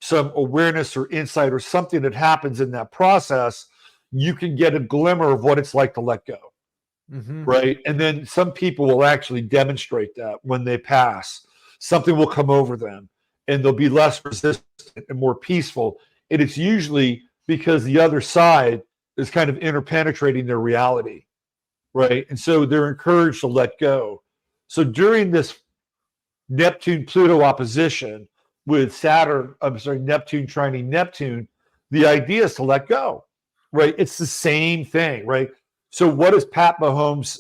some awareness or insight or something that happens in that process, you can get a glimmer of what it's like to let go, right? And then some people will actually demonstrate that when they pass. Something will come over them, and they'll be less resistant and more peaceful. And it's usually because the other side is kind of interpenetrating their reality, right? And so they're encouraged to let go. So during this Neptune-Pluto opposition with Neptune trining Neptune, the idea is to let go, right? It's the same thing, right? So what does Pat Mahomes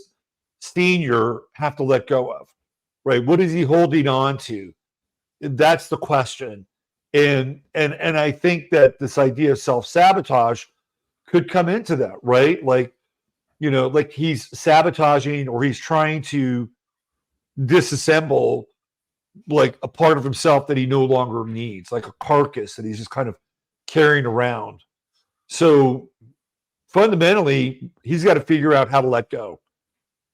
Sr. have to let go of, right? What is he holding on to? That's the question. And I think that this idea of self-sabotage could come into that, right? Like, like he's sabotaging, or he's trying to disassemble like a part of himself that he no longer needs, like a carcass that he's just kind of carrying around. So fundamentally, he's got to figure out how to let go,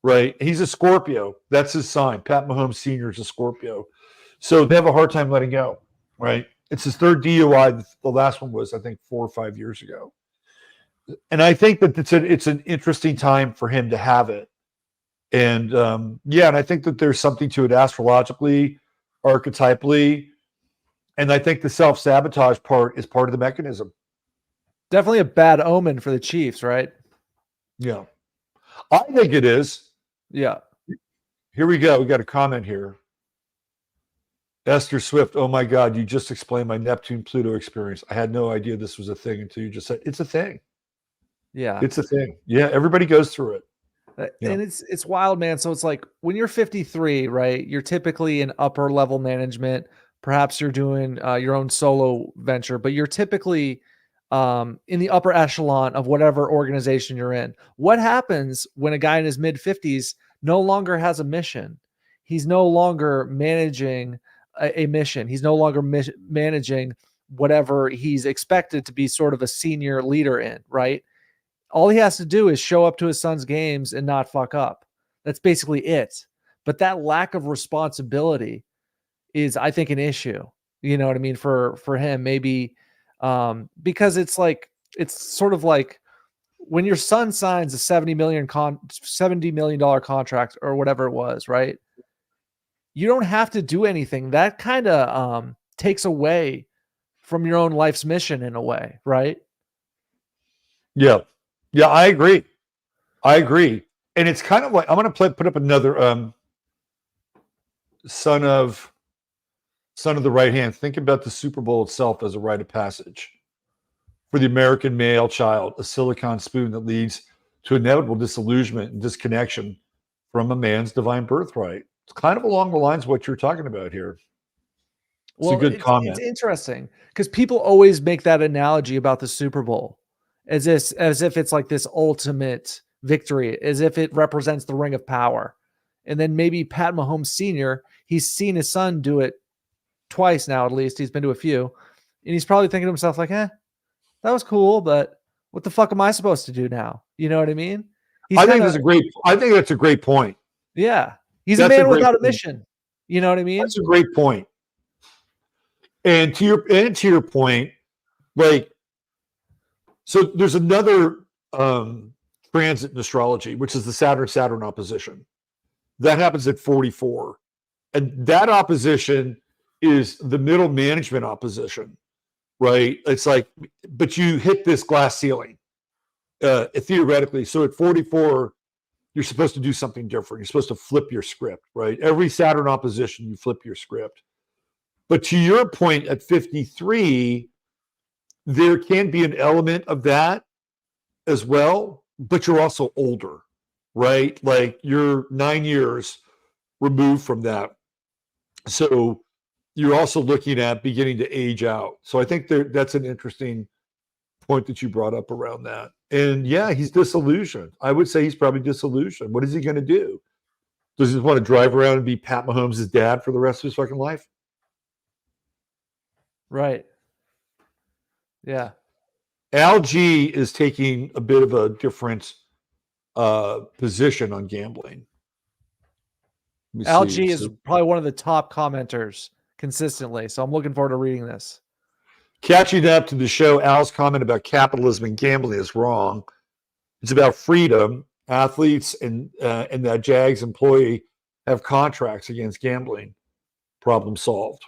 right? He's a Scorpio. That's his sign. Pat Mahomes Sr. is a Scorpio. So they have a hard time letting go, right? It's his third DUI. The last one was, I think, 4 or 5 years ago. And I think that it's an interesting time for him to have it. And and I think that there's something to it astrologically, archetypally. And I think the self-sabotage part is part of the mechanism. Definitely a bad omen for the Chiefs, right? Yeah. I think it is. Yeah. Here we go. We got a comment here. Esther Swift, oh my God, you just explained my Neptune-Pluto experience. I had no idea this was a thing until you just said it's a thing. Yeah. It's a thing. Yeah, everybody goes through it. And it's wild, man. So it's like when you're 53, right? You're typically in upper level management. Perhaps you're doing your own solo venture, but you're typically in the upper echelon of whatever organization you're in. What happens when a guy in his mid 50s no longer has a mission? He's no longer managing a mission. He's no longer managing whatever he's expected to be sort of a senior leader in, right? All he has to do is show up to his son's games and not fuck up. That's basically it. But that lack of responsibility is, I think, an issue. You know what I mean? For him, maybe because it's sort of like when your son signs a $70 million contract or whatever it was, right? You don't have to do anything. That kind of takes away from your own life's mission in a way, right? Yeah. Yeah, I agree. And it's kind of like, I'm going to put up another son of the right hand. Think about the Super Bowl itself as a rite of passage for the American male child, a silicon spoon that leads to inevitable disillusionment and disconnection from a man's divine birthright. It's kind of along the lines of what you're talking about here. It's a good comment. It's interesting because people always make that analogy about the Super Bowl as if it's like this ultimate victory, as if it represents the ring of power. And then maybe Pat Mahomes Sr., he's seen his son do it twice now, at least. He's been to a few. And he's probably thinking to himself, like, that was cool, but what the fuck am I supposed to do now? You know what I mean? I think that's a great point. Yeah. He's a man without a mission. You know what I mean? That's a great point. And to your point, like, so there's another transit in astrology, which is the Saturn opposition. That happens at 44. And that opposition is the middle management opposition, right? It's like, but you hit this glass ceiling, theoretically. So at 44, you're supposed to do something different. You're supposed to flip your script, right? Every Saturn opposition, you flip your script. But to your point, at 53, there can be an element of that as well, but you're also older, right? Like you're 9 years removed from that. So you're also looking at beginning to age out. So I think that's an interesting point that you brought up around that. And yeah, he's disillusioned. I would say he's probably disillusioned. What is he going to do? Does he just want to drive around and be Pat Mahomes' dad for the rest of his fucking life? Right. Yeah. Al G is taking a bit of a different position on gambling. Al G is probably one of the top commenters consistently, so I'm looking forward to reading this. Catching up to the show, Al's comment about capitalism and gambling is wrong. It's about freedom. Athletes and that Jags employee have contracts against gambling. Problem solved.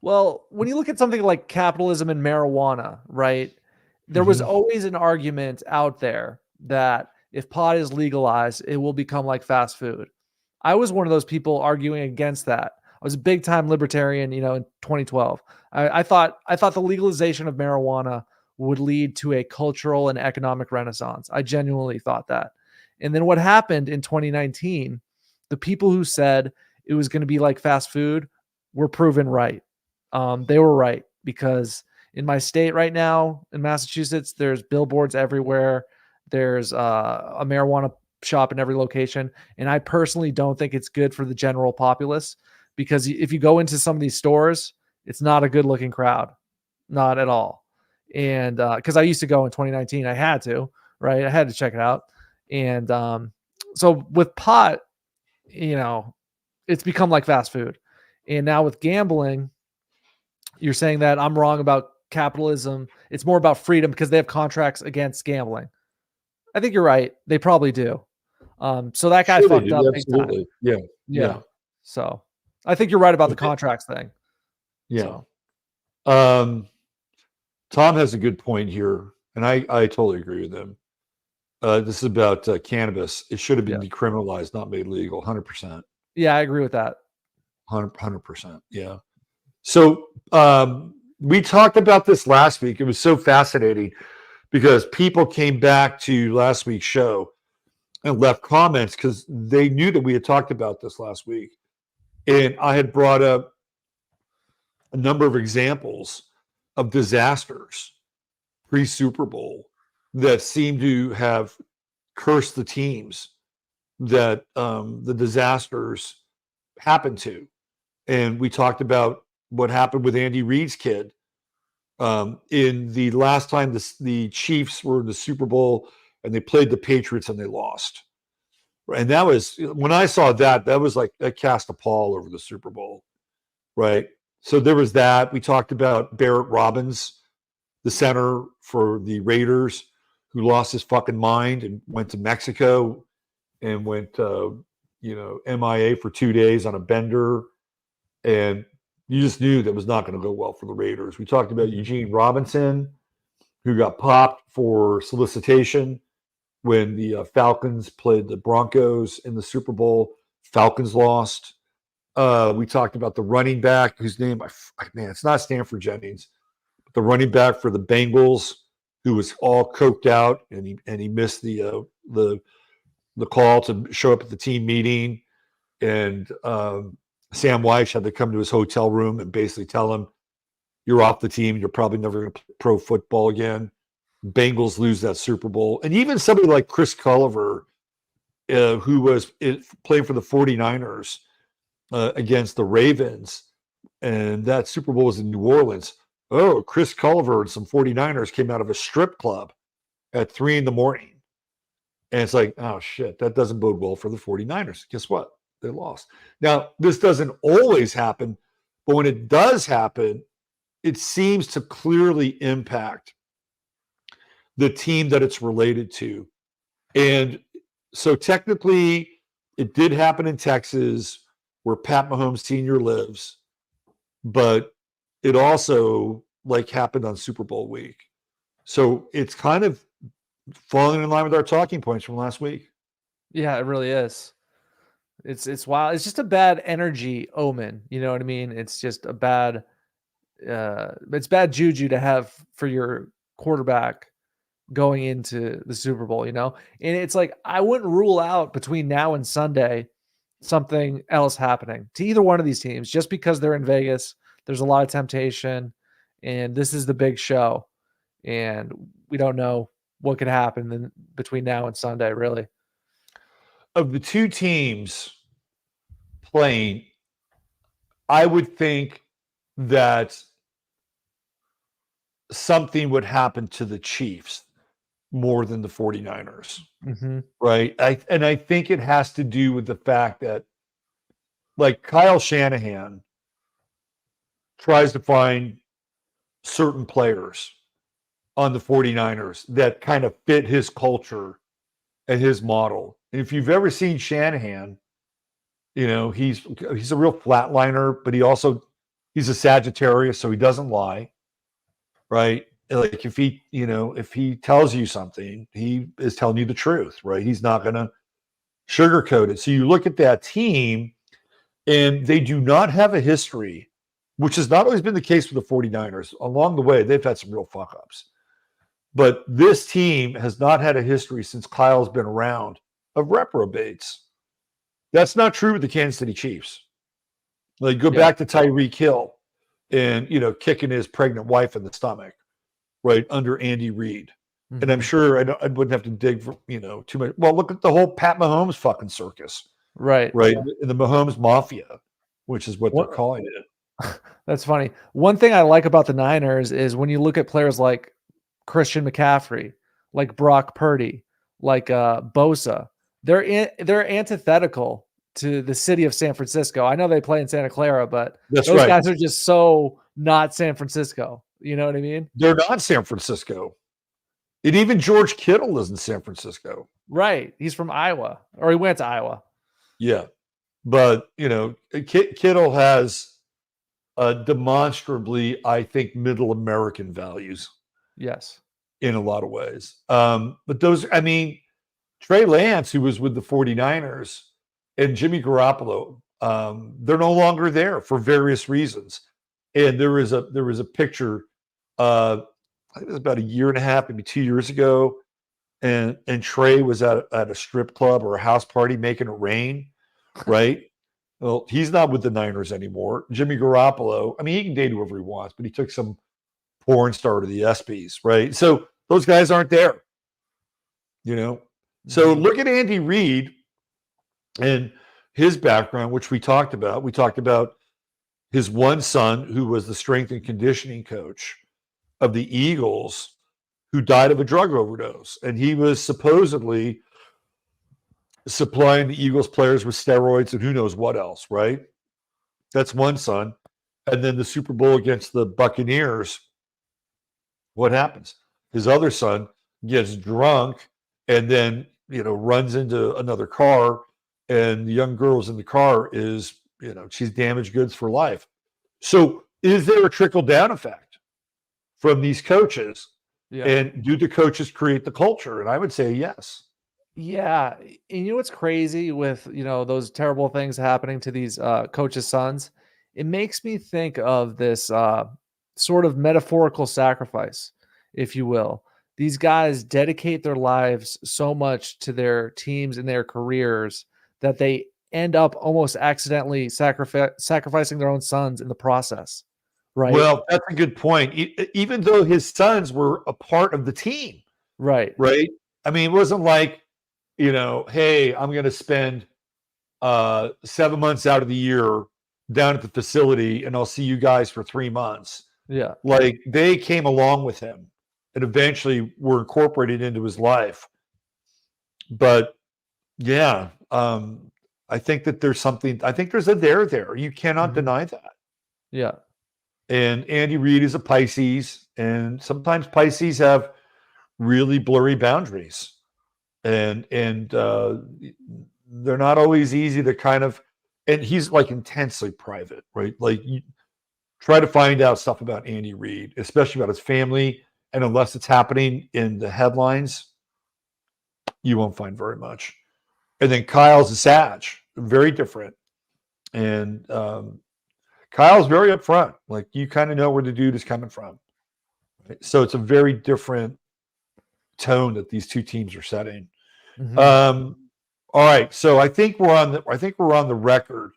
Well, when you look at something like capitalism and marijuana, right, there was always an argument out there that if pot is legalized, it will become like fast food. I was one of those people arguing against that. I was a big time libertarian, in 2012. I thought the legalization of marijuana would lead to a cultural and economic renaissance. I genuinely thought that. And then what happened in 2019, the people who said it was going to be like fast food were proven right. They were right, because in my state right now, in Massachusetts, there's billboards everywhere. There's a marijuana shop in every location. And I personally don't think it's good for the general populace, because if you go into some of these stores, it's not a good looking crowd, not at all. And because I used to go in 2019, I had to, right? I had to check it out. And so with pot, it's become like fast food. And now with gambling, you're saying that I'm wrong about capitalism. It's more about freedom because they have contracts against gambling. I think you're right. They probably do. So that guy fucked up. Absolutely. Yeah. So I think you're right about the contracts thing. Yeah. So. Tom has a good point here, and I totally agree with him. This is about cannabis. It should have been decriminalized, not made legal. 100%. Yeah, I agree with that. 100%. Yeah. So we talked about this last week. It was so fascinating because people came back to last week's show and left comments because they knew that we had talked about this last week. And I had brought up a number of examples of disasters pre-Super Bowl that seem to have cursed the teams that the disasters happened to. And we talked about what happened with Andy Reid's kid in the last time the Chiefs were in the Super Bowl and they played the Patriots and they lost. And that was, when I saw that was like, that cast a pall over the Super Bowl, right? So there was that. We talked about Barrett Robbins, the center for the Raiders, who lost his fucking mind and went to Mexico and went, MIA for 2 days on a bender. And you just knew that was not going to go well for the Raiders. We talked about Eugene Robinson, who got popped for solicitation when the Falcons played the Broncos in the Super Bowl. Falcons lost. We talked about the running back whose name, it's not Stanford Jennings, but the running back for the Bengals who was all coked out and he missed the call to show up at the team meeting. And Sam Weiss had to come to his hotel room and basically tell him, you're off the team. You're probably never going to play pro football again. Bengals lose that Super Bowl. And even somebody like Chris Culliver, who was playing for the 49ers against the Ravens, and that Super Bowl was in New Orleans. Oh, Chris Culliver and some 49ers came out of a strip club at 3 a.m. And it's like, oh, shit, that doesn't bode well for the 49ers. Guess what? They lost. Now, this doesn't always happen, but when it does happen, it seems to clearly impact the team that it's related to. And so technically, it did happen in Texas where Pat Mahomes Sr. lives, but it also happened on Super Bowl week. So it's kind of falling in line with our talking points from last week. Yeah, it really is. It's wild. It's just a bad energy omen. You know what I mean? It's just a bad it's bad juju to have for your quarterback going into the Super Bowl, And it's like, I wouldn't rule out between now and Sunday something else happening to either one of these teams, just because they're in Vegas. There's a lot of temptation and this is the big show. And we don't know what could happen between now and Sunday, really. Of the two teams playing, I would think that something would happen to the Chiefs more than the 49ers, right? I think it has to do with the fact that, Kyle Shanahan tries to find certain players on the 49ers that kind of fit his culture and his model. And if you've ever seen Shanahan, he's a real flatliner, but he's a Sagittarius, so he doesn't lie, right? If he tells you something, he is telling you the truth, right? He's not going to sugarcoat it. So you look at that team, and they do not have a history, which has not always been the case with the 49ers. Along the way, they've had some real fuck-ups. But this team has not had a history since Kyle's been around of reprobates. That's not true with the Kansas City Chiefs. Go back to Tyreek Hill and, kicking his pregnant wife in the stomach, right, under Andy Reid. Mm-hmm. And I'm sure I wouldn't have to dig for, too much. Well, look at the whole Pat Mahomes fucking circus. Right. And the Mahomes Mafia, which is what they're calling it. That's funny. One thing I like about the Niners is when you look at players like Christian McCaffrey, like Brock Purdy, like Bosa, they're antithetical to the city of San Francisco. I know they play in Santa Clara, but those guys are just so not San Francisco. You know what I mean? They're not San Francisco. And even George Kittle isn't San Francisco. Right. He's from Iowa, or he went to Iowa. Yeah. But, Kittle has demonstrably, I think, middle American values. Yes. In a lot of ways. But Trey Lance, who was with the 49ers, and Jimmy Garoppolo, they're no longer there for various reasons. And there was a picture, I think it was about a year and a half, maybe 2 years ago, and Trey was at a strip club or a house party making it rain, right? Well, he's not with the Niners anymore. Jimmy Garoppolo, he can date whoever he wants, but he took some porn star to the ESPYs, right? So those guys aren't there, So look at Andy Reid and his background, which we talked about. We talked about his one son, who was the strength and conditioning coach of the Eagles, who died of a drug overdose. And he was supposedly supplying the Eagles players with steroids and who knows what else, right? That's one son. And then the Super Bowl against the Buccaneers, what happens? His other son gets drunk, and then runs into another car, and the young girl's in the car is she's damaged goods for life. So is there a trickle down effect from these coaches? Yeah. And do the coaches create the culture? And I would say yes. Yeah. And you know what's crazy with, those terrible things happening to these coaches' sons? It makes me think of this sort of metaphorical sacrifice, if you will. These guys dedicate their lives so much to their teams and their careers that they end up almost accidentally sacrificing their own sons in the process. Right. Well, that's a good point. Even though his sons were a part of the team. Right. Right. I mean, it wasn't like, hey, I'm going to spend 7 months out of the year down at the facility and I'll see you guys for 3 months. Yeah. Like they came along with him and eventually were incorporated into his life. But yeah, I think that there's something, I think there's a there. You cannot deny that. Yeah. And Andy Reid is a Pisces, and sometimes Pisces have really blurry boundaries, and they're not always easy to kind of. And he's like intensely private, right? Like you try to find out stuff about Andy Reid, especially about his family, and unless it's happening in the headlines, you won't find very much. And then Kyle's a Sag, very different, and Kyle's very upfront. Like you kind of know where the dude is coming from. Right? So it's a very different tone that these two teams are setting. All right. So I think we're on the record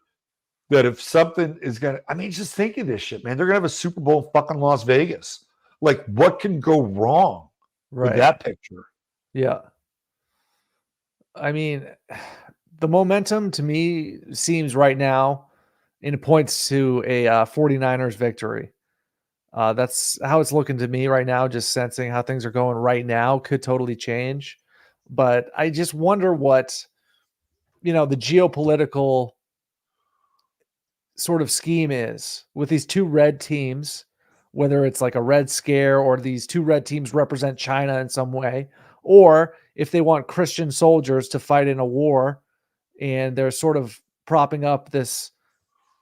that if something is just think of this shit, man. They're gonna have a Super Bowl in fucking Las Vegas. Like, what can go wrong with that picture? Yeah. I mean, the momentum to me seems right now, and it points to a 49ers victory. That's how it's looking to me right now, just sensing how things are going right now could totally change. But I just wonder what, the geopolitical sort of scheme is with these two red teams, whether it's like a red scare or these two red teams represent China in some way, or if they want Christian soldiers to fight in a war and they're sort of propping up this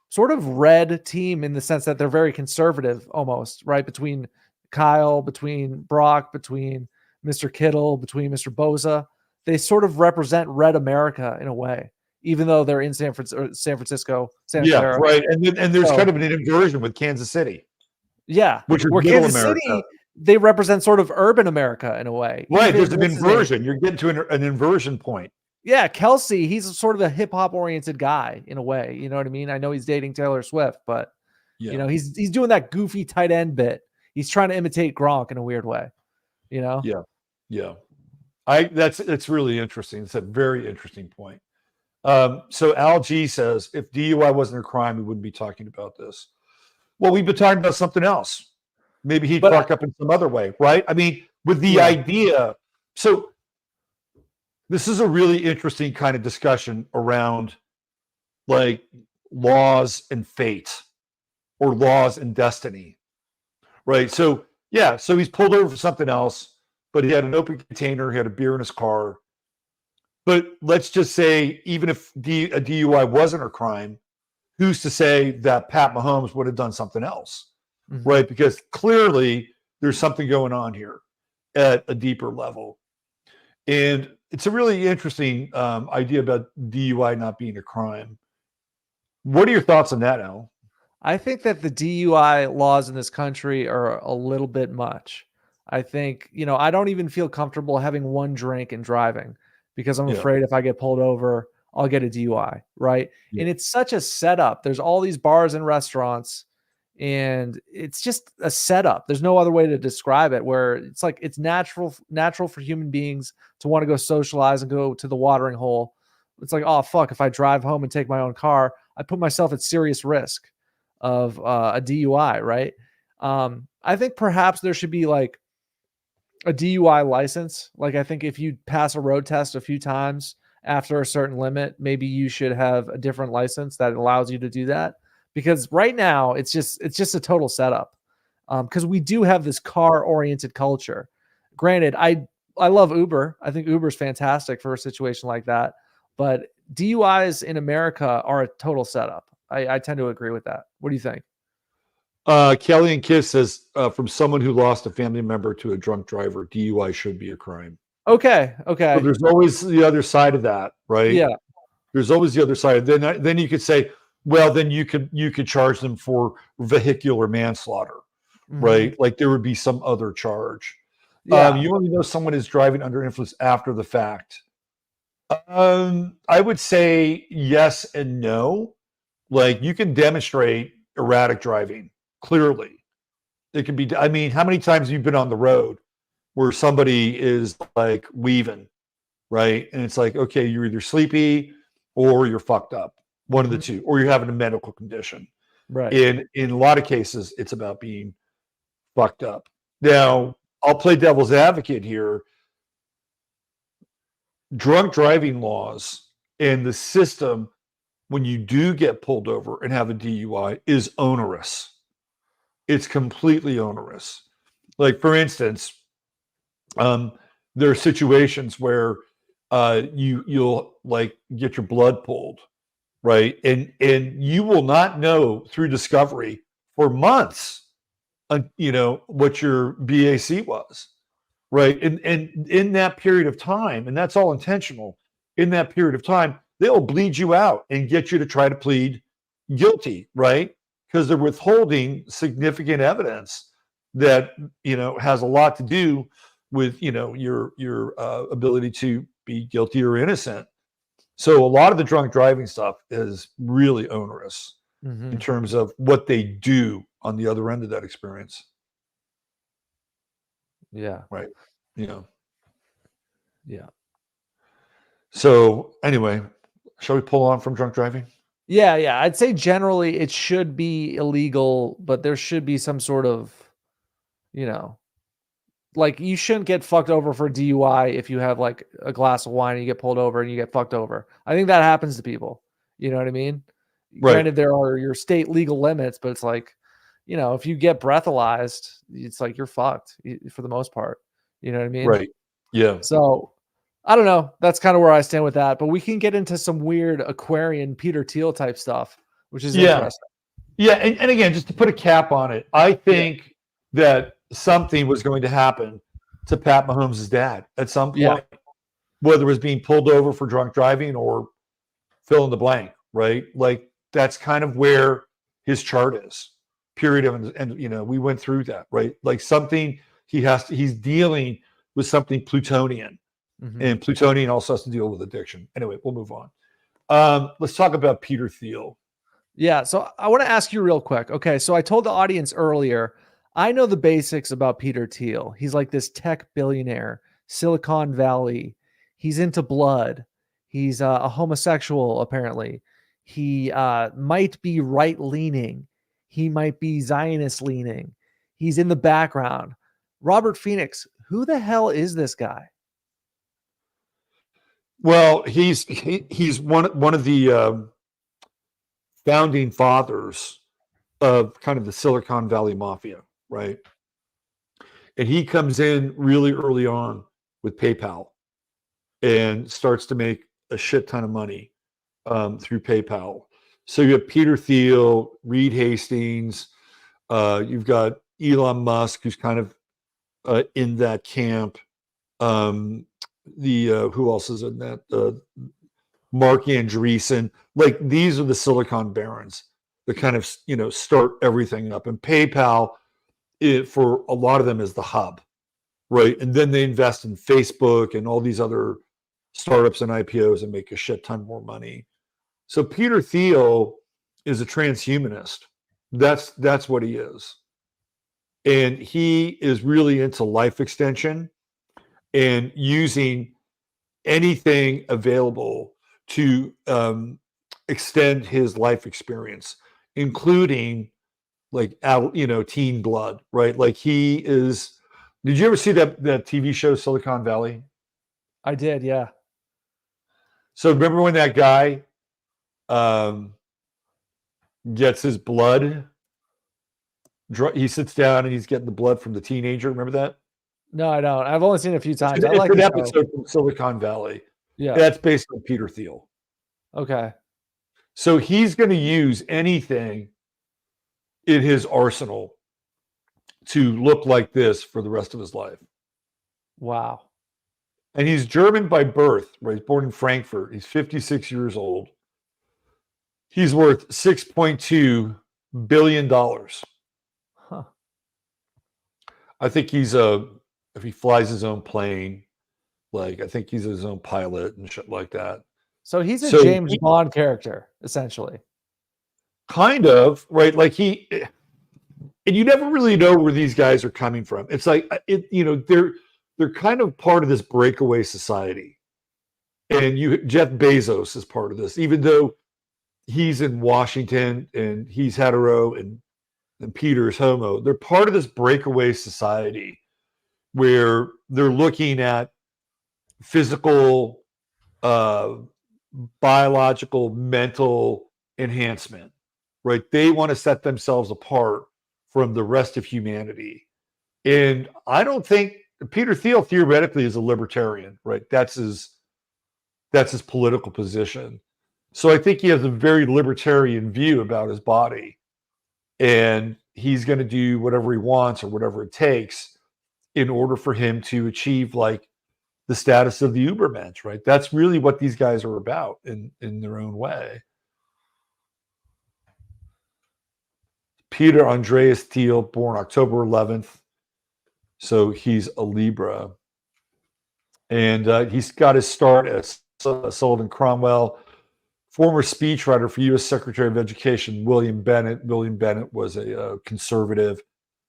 sort of red team in the sense that they're very conservative almost, right? Between Kyle, between Brock, between Mr. Kittle, between Mr. Bosa, they sort of represent red America in a way, even though they're in San Francisco, Santa Clara. Right. And there's kind of an inversion with Kansas City. Yeah. Which is where middle Kansas America. City, they represent sort of urban America in a way. Right. There's an inversion. You're getting to an inversion point. Yeah, Kelsey, he's sort of a hip hop oriented guy in a way. You know what I mean? I know he's dating Taylor Swift, but he's doing that goofy tight end bit. He's trying to imitate Gronk in a weird way. Yeah. That's really interesting. It's a very interesting point. So Al G says, if DUI wasn't a crime, we wouldn't be talking about this. Well, we've been talking about something else. Maybe he'd fuck up in some other way, right? I mean, with the idea. So this is a really interesting kind of discussion around like laws and fate or laws and destiny, right? So, so he's pulled over for something else, but he had an open container, he had a beer in his car. But let's just say, even if a DUI wasn't a crime, who's to say that Pat Mahomes would have done something else, right? Because clearly there's something going on here at a deeper level. And it's a really interesting idea about DUI not being a crime. What are your thoughts on that, Al? I think that the DUI laws in this country are a little bit much. I think, I don't even feel comfortable having one drink and driving because I'm afraid if I get pulled over, I'll get a DUI, right? And it's such a setup. There's all these bars and restaurants, and it's just a setup. There's no other way to describe it, where it's like it's natural for human beings to want to go socialize and go to the watering hole. It's like, oh, fuck, if I drive home and take my own car, I put myself at serious risk of a DUI, right? I think perhaps there should be like a DUI license. Like, I think if you pass a road test a few times after a certain limit, maybe you should have a different license that allows you to do that. Because right now it's just a total setup. Because we do have this car-oriented culture. Granted, I I love Uber. I think Uber's fantastic for a situation like that. But DUIs in America are a total setup. I tend to agree with that. What do you think? Kelly and Kiss says, from someone who lost a family member to a drunk driver, DUI should be a crime. Okay. So Okay. there's always the other side of that, right? Yeah. There's always the other side. Then you could say, well, then you could charge them for vehicular manslaughter, Mhm. right? Like there would be some other charge. Yeah. You only know someone is driving under influence after the fact. I would say yes and no. Like you can demonstrate erratic driving clearly. It can be. I mean, how many times have you been on the road where somebody is like weaving, right? And it's like, okay, you're either sleepy or you're fucked up, one of the two, or you're having a medical condition. Right. In a lot of cases, it's about being fucked up. Now, I'll play devil's advocate here. Drunk driving laws and the system, when you do get pulled over and have a DUI, is onerous. It's completely onerous. Like, for instance, there are situations where you'll like get your blood pulled, right? And you will not know through discovery for months, what your BAC was, right? And in that period of time, and that's all intentional. In that period of time, they'll bleed you out and get you to try to plead guilty, right? Because they're withholding significant evidence that has a lot to do with your ability to be guilty or innocent. So a lot of the drunk driving stuff is really onerous in terms of what they do on the other end of that experience. Yeah. Right. Yeah. So anyway, shall we pull on from drunk driving? Yeah. Yeah. I'd say generally it should be illegal, but there should be some sort of, like you shouldn't get fucked over for DUI if you have like a glass of wine and you get pulled over and you get fucked over. I think that happens to people. You know what I mean? Right. Granted, there are your state legal limits, but it's like, if you get breathalyzed, it's like you're fucked for the most part. You know what I mean? Right. Yeah. So I don't know. That's kind of where I stand with that. But we can get into some weird Aquarian Peter Thiel type stuff, which is interesting. Yeah. And again, just to put a cap on it, I think that something was going to happen to Pat Mahomes' dad at some point, whether it was being pulled over for drunk driving or fill in the blank, right? Like that's kind of where his chart is. Period. And we went through that, right? Like something he's dealing with something Plutonian. And Plutonian also has to deal with addiction. Anyway, we'll move on. Let's talk about Peter Thiel. Yeah. So I want to ask you real quick. Okay. So I told the audience earlier, I know the basics about Peter Thiel. He's like this tech billionaire, Silicon Valley. He's into blood. He's a homosexual, apparently. He might be right-leaning. He might be Zionist-leaning. He's in the background. Robert Phoenix, who the hell is this guy? Well, he's one of the founding fathers of kind of the Silicon Valley Mafia, right? And he comes in really early on with PayPal and starts to make a shit ton of money through PayPal. So you have Peter Thiel, Reed Hastings, you've got Elon Musk, who's kind of in that camp. Who else is in that? Mark Andreessen. Like these are the Silicon Barons that kind of start everything up. And PayPal, for a lot of them, is the hub, right? And then they invest in Facebook and all these other startups and IPOs and make a shit ton more money. So Peter Thiel is a transhumanist. That's what he is. And he is really into life extension and using anything available to extend his life experience, including like teen blood, right? Like he is. Did you ever see that TV show Silicon Valley? I did, yeah. So remember when that guy gets his blood? He sits down and he's getting the blood from the teenager. Remember that? No, I don't. I've only seen it a few times. I It's like an the show. episode from Silicon Valley. Yeah. That's based on Peter Thiel. Okay. So he's going to use anything in his arsenal to look like this for the rest of his life. Wow. And he's German by birth, right? He's born in Frankfurt. He's 56 years old. He's worth $6.2 billion. Huh. I think if he flies his own plane, like I think he's his own pilot and shit like that. So he's a James Bond character, essentially. Kind of, right? Like and you never really know where these guys are coming from. It's like they're kind of part of this breakaway society. And Jeff Bezos is part of this, even though he's in Washington and he's hetero and Peter's homo. They're part of this breakaway society where they're looking at physical, biological, mental enhancement, right? They want to set themselves apart from the rest of humanity. And I don't think Peter Thiel theoretically is a libertarian, right? That's his political position. So I think he has a very libertarian view about his body. And he's going to do whatever he wants or whatever it takes in order for him to achieve like the status of the Ubermensch, right? That's really what these guys are about in their own way. Peter Andreas Thiel, born October 11th. So he's a Libra. And he's got his start as Sullivan Cromwell, former speechwriter for U.S. Secretary of Education William Bennett. William Bennett was a conservative.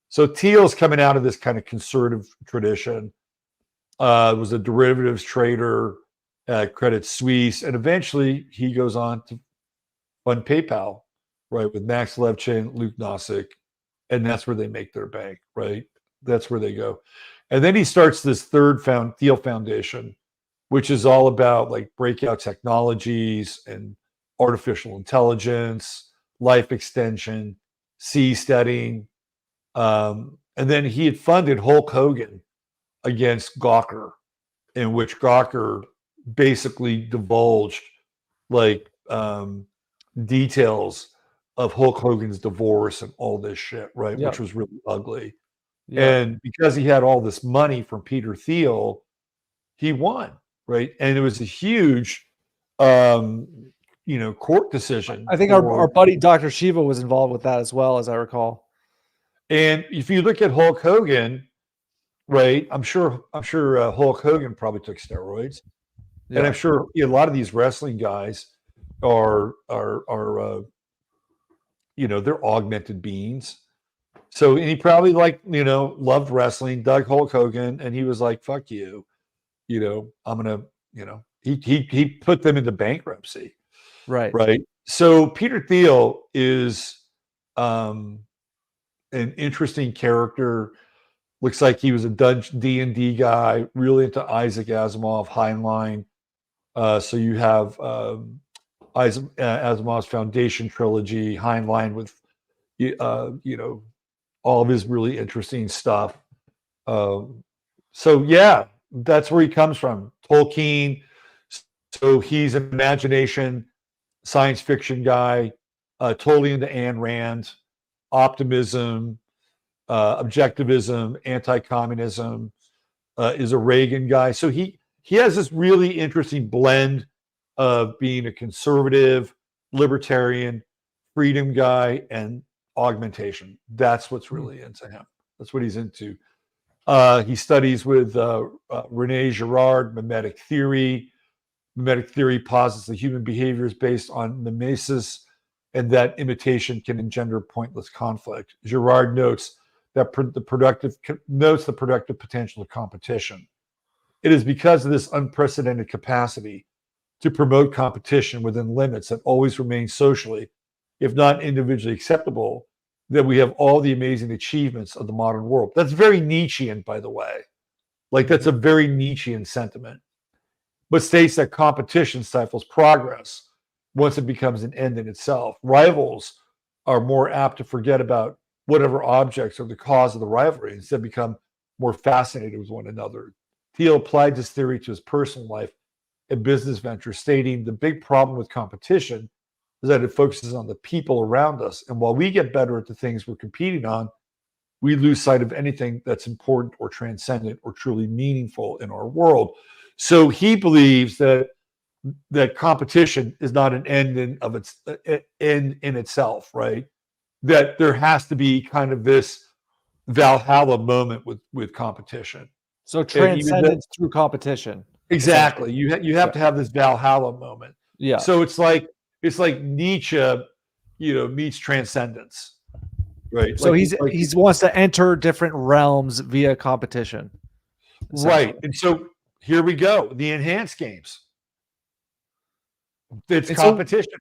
So Thiel's coming out of this kind of conservative tradition. Was a derivatives trader at Credit Suisse. And eventually he goes on to fund PayPal, right, with Max Levchin, Luke Nozick. And that's where they make their bank, right? That's where they go. And then he starts this third Thiel Foundation, which is all about like breakout technologies and artificial intelligence, life extension, seasteading. And then he had funded Hulk Hogan against Gawker, in which Gawker basically divulged like details of Hulk Hogan's divorce and all this shit, right? Yep. Which was really ugly. Yep. And because he had all this money from Peter Thiel, he won, right? And it was a huge, court decision. I think our buddy Dr. Shiva was involved with that as well, as I recall. And if you look at Hulk Hogan, right? I'm sure Hulk Hogan probably took steroids, and I'm sure a lot of these wrestling guys are they're augmented beings. So and he probably loved wrestling, dug Hulk Hogan, and he was like, "Fuck you," I'm gonna, he put them into bankruptcy, right. So Peter Thiel is an interesting character. Looks like he was a D&D guy, really into Isaac Asimov, Heinlein. So you have Asimov's Foundation trilogy, Heinlein with, all of his really interesting stuff. So yeah, that's where he comes from. Tolkien. So he's an imagination, science fiction guy, totally into Ayn Rand, optimism, objectivism, anti-communism, is a Reagan guy. So he has this really interesting blend of being a conservative, libertarian, freedom guy, and augmentation. That's what's really into him. That's what he's into. He studies with Rene Girard, mimetic theory. Mimetic theory posits that human behavior is based on mimesis and that imitation can engender pointless conflict. Girard notes that the productive potential of competition. It is because of this unprecedented capacity to promote competition within limits that always remain socially, if not individually acceptable, that we have all the amazing achievements of the modern world. That's very Nietzschean, by the way. Like that's a very Nietzschean sentiment, but states that competition stifles progress once it becomes an end in itself. Rivals are more apt to forget about whatever objects are the cause of the rivalry, instead become more fascinated with one another. Thiel applied this theory to his personal life and business ventures, stating the big problem with competition is that it focuses on the people around us. And while we get better at the things we're competing on, we lose sight of anything that's important or transcendent or truly meaningful in our world. So he believes that competition is not an end in itself, right? That there has to be kind of this Valhalla moment with competition. So transcendence through competition. Exactly. You have to have this Valhalla moment. Yeah. So it's like Nietzsche, meets transcendence. Right. So he wants to enter different realms via competition. Right. And so here we go. The enhanced games. It's competition.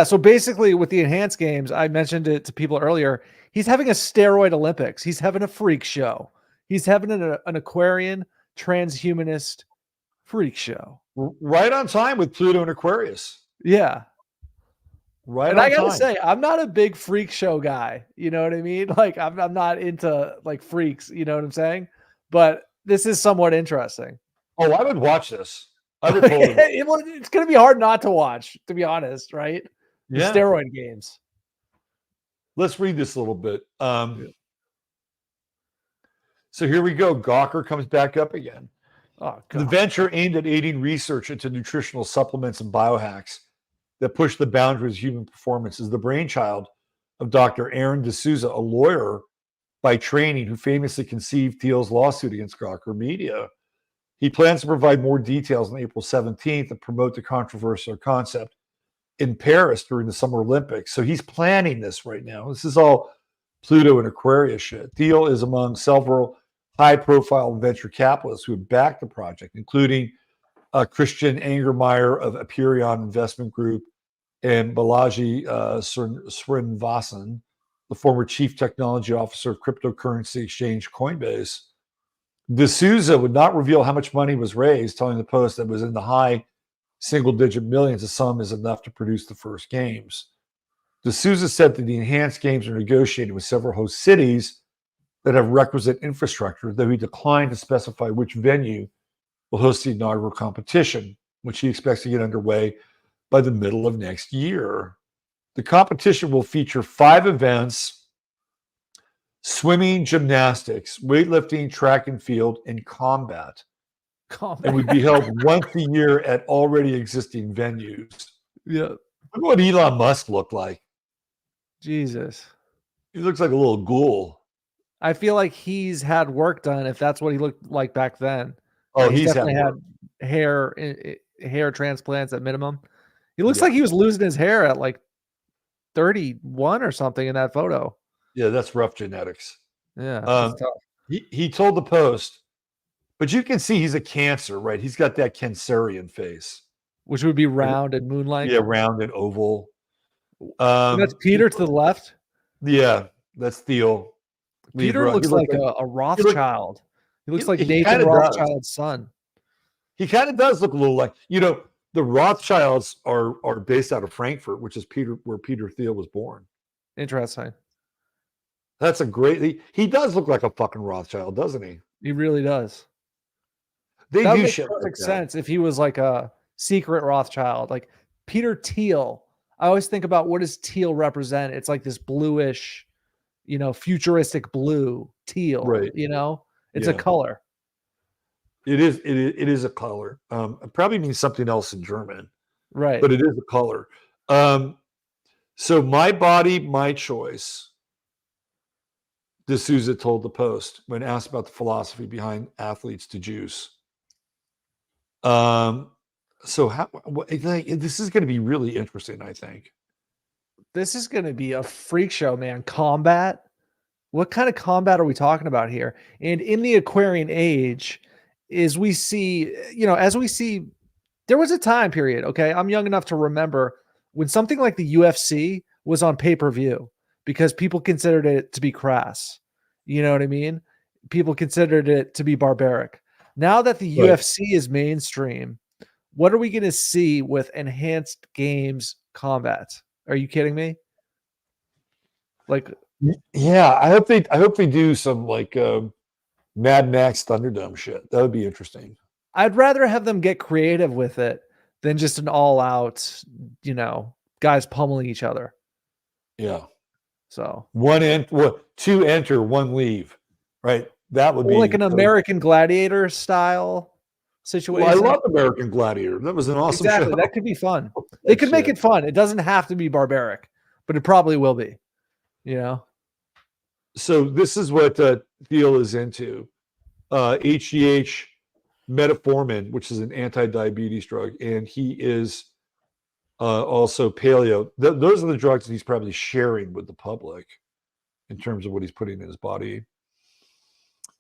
So basically with the enhanced games, I mentioned it to people earlier, he's having a steroid Olympics. He's having a freak show. He's having an Aquarian transhumanist freak show. Right on time with Pluto and Aquarius. Yeah. Right. And I gotta say, I'm not a big freak show guy. You know what I mean? Like I'm not into like freaks, you know what I'm saying? But this is somewhat interesting. Oh, I would watch this. I would totally it's gonna be hard not to watch, to be honest, right? The steroid games. Let's read this a little bit. So here we go. Gawker comes back up again. Oh, God. The venture aimed at aiding research into nutritional supplements and biohacks that push the boundaries of human performance is the brainchild of Dr. Aaron D'Souza, a lawyer by training who famously conceived Thiel's lawsuit against Gawker Media. He plans to provide more details on April 17th and promote the controversial concept in Paris during the Summer Olympics. So he's planning this right now. This is all Pluto and Aquarius shit. Thiel is among several high-profile venture capitalists who have backed the project, including Christian Angermeyer of Aperion Investment Group and Balaji Srinivasan, the former chief technology officer of cryptocurrency exchange Coinbase. D'Souza would not reveal how much money was raised, telling the Post that it was in the high single-digit millions. The sum is enough to produce the first games. D'Souza said that the enhanced games are negotiated with several host cities that have requisite infrastructure, though he declined to specify which venue will host the inaugural competition, which he expects to get underway by the middle of next year. The competition will feature 5 events: swimming, gymnastics, weightlifting, track and field, and combat. And would be held once a year at already existing venues. Yeah. Look what Elon Musk looked like. Jesus. He looks like a little ghoul. I feel like he's had work done if that's what he looked like back then. Oh, he's definitely had hair transplants at minimum. He looks like he was losing his hair at like 31 or something in that photo. Yeah, that's rough genetics. Yeah. He told the Post, but you can see he's a Cancer, right? He's got that Cancerian face. Which would be round and moon-like. Yeah, round and oval. And that's Peter to the left? Yeah, that's Thiel. Peter looks like a Rothschild. He looks like Nathan Rothschild's son. He kind of does look a little like, the Rothschilds are based out of Frankfurt, which is where Peter Thiel was born. Interesting. That's a great. He does look like a fucking Rothschild, doesn't he? He really does. They that do makes shit perfect like sense if he was like a secret Rothschild, like Peter Thiel. I always think about what does teal represent? It's like this bluish, futuristic blue teal. Right. It's a color. It is a color. It probably means something else in German. Right. But it is a color. So my body, my choice. D'Souza told the Post when asked about the philosophy behind athletes to juice. So this is going to be really interesting, I think. This is going to be a freak show, man. Combat. What kind of combat are we talking about here? And in the Aquarian age, as we see, there was a time period. Okay. I'm young enough to remember when something like the UFC was on pay-per-view because people considered it to be crass. You know what I mean? People considered it to be barbaric. Now that the UFC is mainstream, what are we going to see with enhanced games combat? Are you kidding me? Like, yeah, I hope they do some Mad Max Thunderdome shit. That would be interesting. I'd rather have them get creative with it than just an all out, guys pummeling each other. Yeah. So two enter, one leave. Right. That would be like an American Gladiator style situation. Well, I love American Gladiator. That was an awesome show. That could be fun. They could make it fun. It doesn't have to be barbaric, but it probably will be. So this is what Thiel is into. HGH metformin, which is an anti-diabetes drug, and he is also paleo. Those are the drugs that he's probably sharing with the public in terms of what he's putting in his body.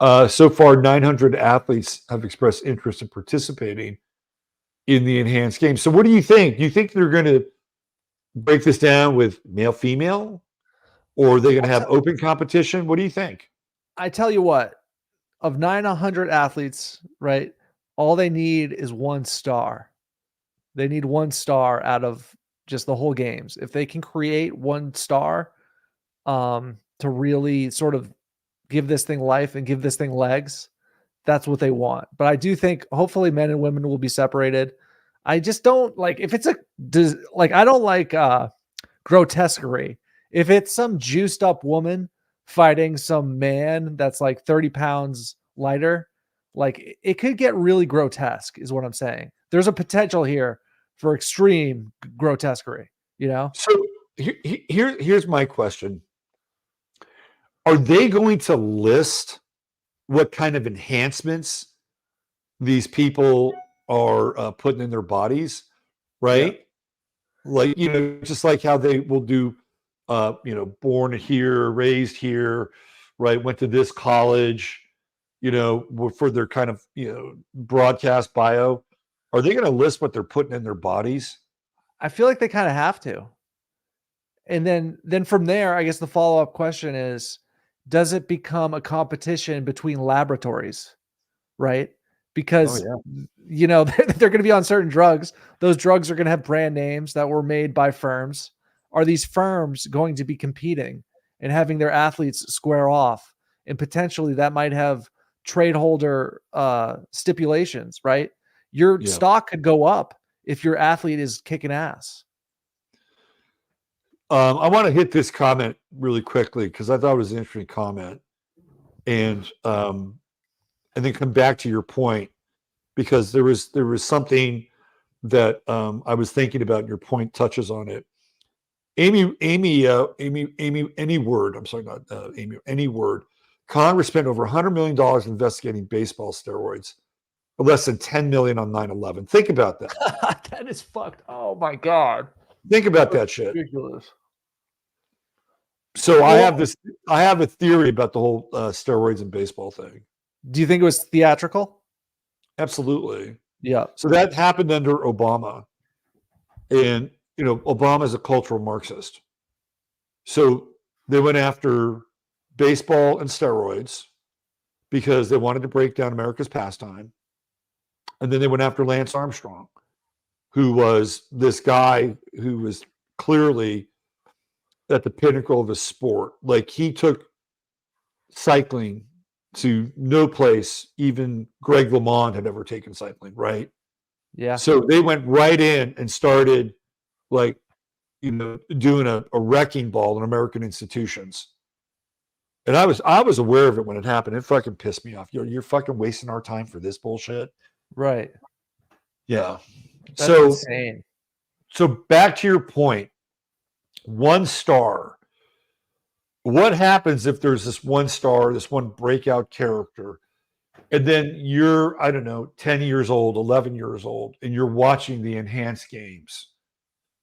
So far, 900 athletes have expressed interest in participating in the enhanced game. So what do you think? Do you think they're going to break this down with male-female? Or are they going to have open competition? What do you think? I tell you what, of 900 athletes, right, all they need is one star. They need one star out of just the whole games. If they can create one star to really sort of give this thing life and give this thing legs, that's what they want. But I do think hopefully men and women will be separated. I just don't like if it's I don't like grotesquerie. If it's some juiced up woman fighting some man that's like 30 pounds lighter, like it could get really grotesque is what I'm saying. There's a potential here for extreme grotesquerie, So here's my question. Are they going to list what kind of enhancements these people are putting in their bodies, right? Yeah. Like, just like how they will do born here, raised here, right? Went to this college, for their kind of, broadcast bio. Are they going to list what they're putting in their bodies? I feel like they kind of have to. And then from there, I guess the follow-up question is, does it become a competition between laboratories, right? Because, they're going to be on certain drugs. Those drugs are going to have brand names that were made by firms. Are these firms going to be competing and having their athletes square off? And potentially that might have trade holder stipulations, right? Your stock could go up if your athlete is kicking ass. I want to hit this comment really quickly because I thought it was an interesting comment, and then come back to your point because there was something that I was thinking about. And your point touches on it. Amy Word. I'm sorry, not Amy. Any Word. Congress spent over $100 million investigating baseball steroids, but less than $10 million on 9/11. Think about that. That is fucked. Oh my god. Think about that shit. Ridiculous. So I have a theory about the whole steroids and baseball thing. Do you think it was theatrical? Absolutely. Yeah. So that happened under Obama. And, Obama is a cultural Marxist. So they went after baseball and steroids because they wanted to break down America's pastime. And then they went after Lance Armstrong, who was this guy who was clearly at the pinnacle of his sport. Like he took cycling to no place even Greg LeMond had ever taken cycling, right? Yeah. So they went right in and started doing a wrecking ball in American institutions. And I was aware of it when it happened. It fucking pissed me off. You're fucking wasting our time for this bullshit. Right. Yeah. That's insane. So back to your point, one star. What happens if there's this one star, this one breakout character, and then you're, 10 years old, 11 years old, and you're watching the enhanced games,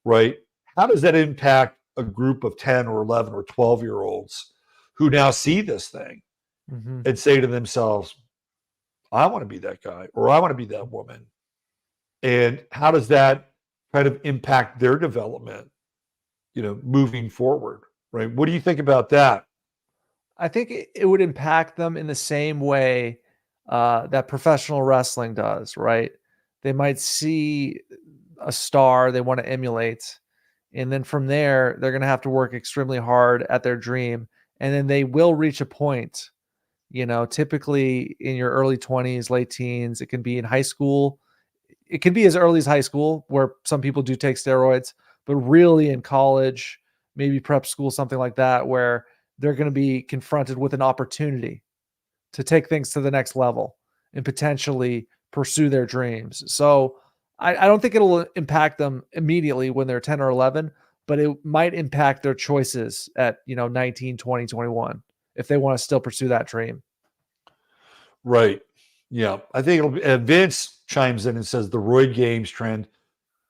right? How does that impact a group of 10 or 11 or 12-year-olds who now see this thing and say to themselves, I want to be that guy, or I want to be that woman? And how does that kind of impact their development, moving forward, right? What do you think about that? I think it would impact them in the same way that professional wrestling does, right? They might see a star they want to emulate, and then from there, they're going to have to work extremely hard at their dream, and then they will reach a point, typically in your early 20s, late teens. It can be in high school. It can be as early as high school, where some people do take steroids, but really in college, maybe prep school, something like that, where they're going to be confronted with an opportunity to take things to the next level and potentially pursue their dreams. So I don't think it'll impact them immediately when they're 10 or 11, but it might impact their choices at, 19, 20, 21, if they want to still pursue that dream. Right. Yeah. I think it'll be, Vince chimes in and says the roid games trend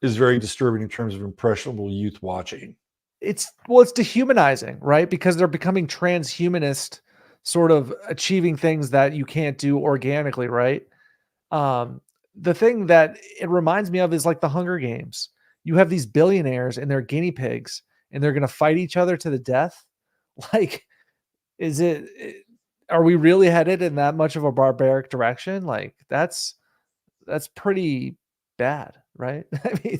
is very disturbing in terms of impressionable youth watching. It's dehumanizing, right? Because they're becoming transhumanist, sort of achieving things that you can't do organically, right? The thing that it reminds me of is like the Hunger Games. You have these billionaires and they're guinea pigs and they're going to fight each other to the death. Like, are we really headed in that much of a barbaric direction? Like that's pretty bad, right? I mean,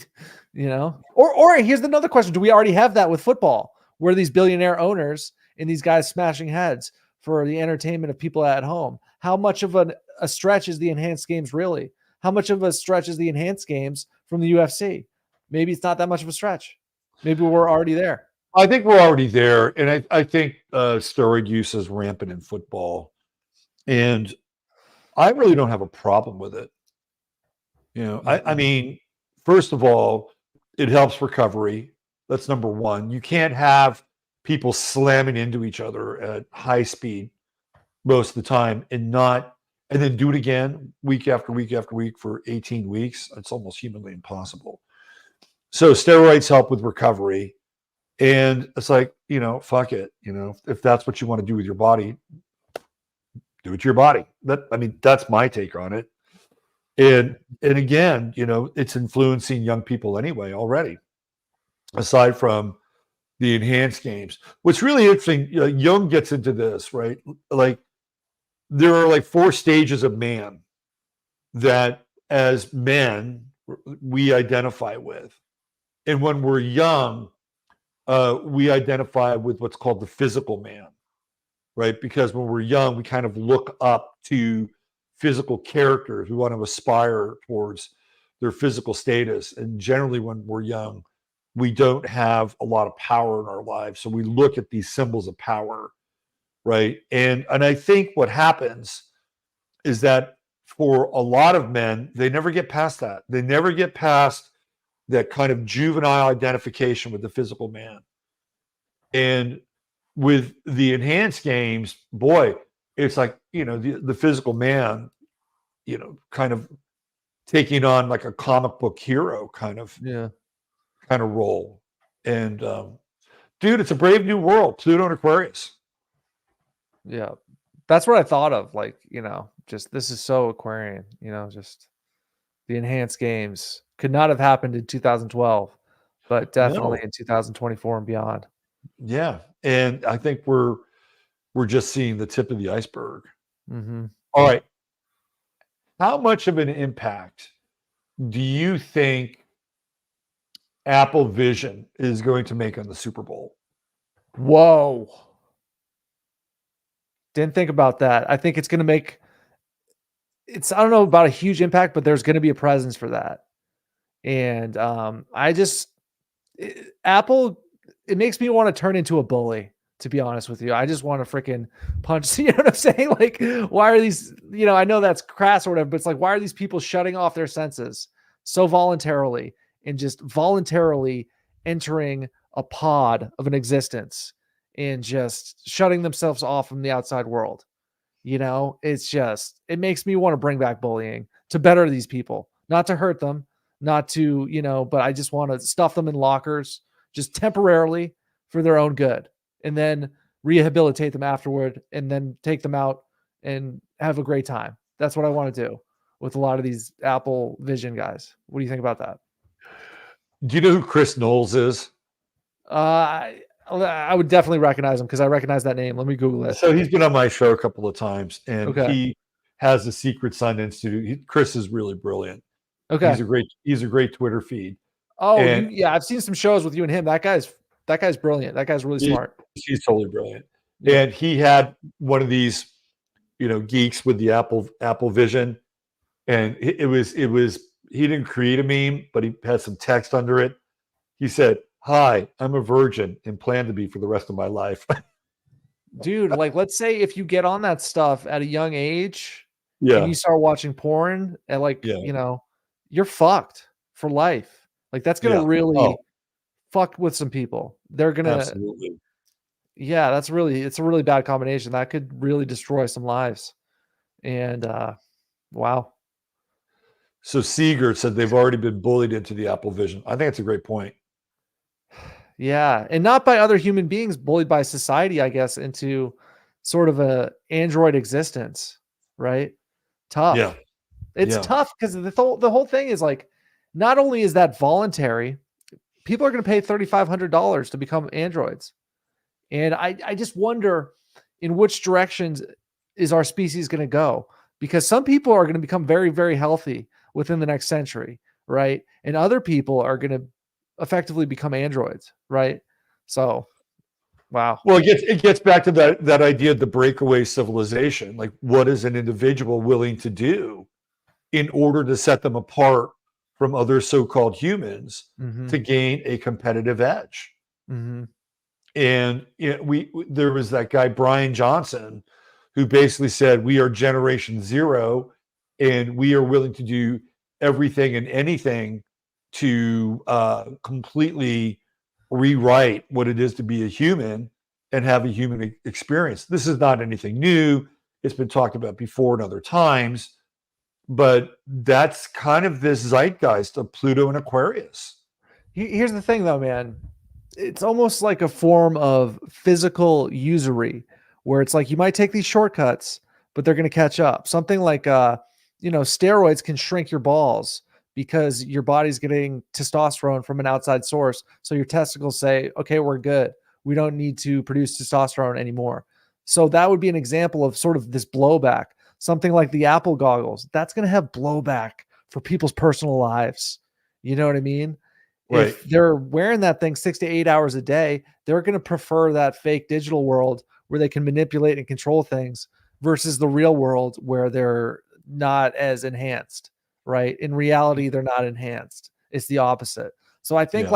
or here's another question. Do we already have that with football, where these billionaire owners and these guys smashing heads for the entertainment of people at home? How much of a stretch is the enhanced games really? How much of a stretch is the enhanced games from the UFC? Maybe it's not that much of a stretch. Maybe we're already there. I think we're already there. And I think steroid use is rampant in football. And I really don't have a problem with it. I mean, first of all, it helps recovery. That's number one. You can't have people slamming into each other at high speed most of the time and then do it again week after week after week for 18 weeks. It's almost humanly impossible. So steroids help with recovery. And it's like, fuck it. If that's what you want to do with your body, do it to your body. That's my take on it. And again, it's influencing young people anyway already, aside from the enhanced games. What's really interesting, Jung gets into this, right? Like, there are like 4 stages of man that as men we identify with. And when we're young, we identify with what's called the physical man, right? Because when we're young, we kind of look up to physical characters. We want to aspire towards their physical status. And generally when we're young, we don't have a lot of power in our lives. So we look at these symbols of power, right? And I think what happens is that for a lot of men, they never get past that. They never get past that kind of juvenile identification with the physical man. And with the enhanced games, boy, it's like, the physical man, kind of taking on like a comic book hero kind of role. And dude, it's a brave new world, Pluto and Aquarius. Yeah. That's what I thought of. Like, just this is so Aquarian, just the enhanced games could not have happened in 2012, but definitely in 2024 and beyond. Yeah. And I think we're just seeing the tip of the iceberg. Mm-hmm. All right. How much of an impact do you think Apple Vision is going to make on the Super Bowl? Whoa. Didn't think about that. I think it's going to make I don't know about a huge impact, but there's going to be a presence for that. And Apple, it makes me want to turn into a bully, to be honest with you. I just want to freaking punch. You know what I'm saying? Like, why are these, I know that's crass or whatever, but it's like, why are these people shutting off their senses so voluntarily and just voluntarily entering a pod of an existence and just shutting themselves off from the outside world? It makes me want to bring back bullying to better these people, not to hurt them, not to, but I just want to stuff them in lockers just temporarily for their own good, and then rehabilitate them afterward, and then take them out and have a great time. That's what I want to do with a lot of these Apple Vision guys. What do you think about that? Do you know who Chris Knowles is? I would definitely recognize him because I recognize that name. Let me Google it. So he's been on my show a couple of times, and he has the Secret Sun Institute. Chris is really brilliant. Okay, he's a great Twitter feed. Oh, I've seen some shows with you and him. That guy's brilliant. That guy's really smart. He's totally brilliant. Yeah. And he had one of these, geeks with the Apple Vision, and it was he didn't create a meme, but he had some text under it. He said, "Hi, I'm a virgin and plan to be for the rest of my life." Dude, like, let's say if you get on that stuff at a young age and Yeah, you start watching porn and yeah, you're fucked for life. Like, that's gonna yeah. really Oh, fuck with some people. They're gonna, absolutely. yeah, it's a really bad combination. That could really destroy some lives. And wow. So Seeger said they've already been bullied into the Apple Vision. I think that's a great point. Yeah. And not by other human beings, bullied by society, I guess, into sort of a android existence, right? Yeah, Tough. It's yeah. tough because the whole thing is like, not only is that voluntary, people are going to pay $3,500 to become androids. And I just wonder in which directions is our species going to go? Because some people are going to become very, very healthy within the next century, right? And other people are going to effectively become androids, right? So, wow. Well, it gets back to that idea of the breakaway civilization. Like, what is an individual willing to do in order to set them apart from other so-called humans Mm-hmm. to gain a competitive edge? Mm-hmm. And there was that guy Brian Johnson who basically said we are generation zero, and we are willing to do everything and anything to completely rewrite what it is to be a human and have a human experience. This is not anything new. It's been talked about before in other times, but that's kind of this zeitgeist of Pluto and Aquarius. Here's the thing, though, man. It's almost like a form of physical usury where it's like you might take these shortcuts, but they're going to catch up. Something like, steroids can shrink your balls because your body's getting testosterone from an outside source. So your testicles say, okay, we're good. We don't need to produce testosterone anymore. So that would be an example of sort of this blowback. Something like the Apple goggles, that's going to have blowback for people's personal lives. You know what I mean? Right. If they're wearing that thing 6 to 8 hours a day, they're going to prefer that fake digital world where they can manipulate and control things versus the real world where they're not as enhanced, right? In reality, they're not enhanced. It's the opposite. So I think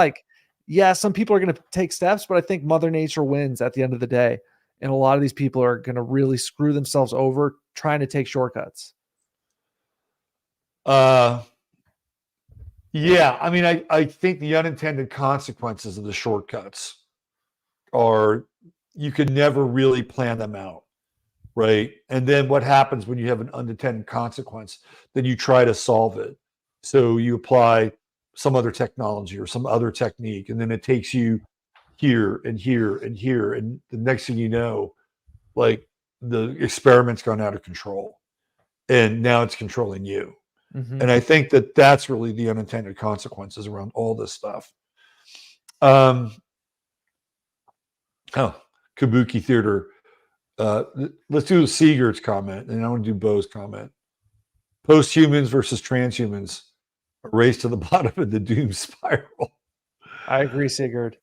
some people are going to take steps, but I think Mother Nature wins at the end of the day. And a lot of these people are going to really screw themselves over trying to take shortcuts. Yeah, I mean, I think the unintended consequences of the shortcuts are you could never really plan them out, right? And then what happens when you have an unintended consequence? Then you try to solve it. So you apply some other technology or some other technique, and then it takes you here and here and here. And the next thing you know, like the experiment's gone out of control. And now it's controlling you. Mm-hmm. And I think that that's really the unintended consequences around all this stuff. Kabuki Theater. Let's do Seeger's comment, and I want to do Bo's comment. Post-humans versus transhumans, a race to the bottom of the doom spiral. I agree, Sigurd.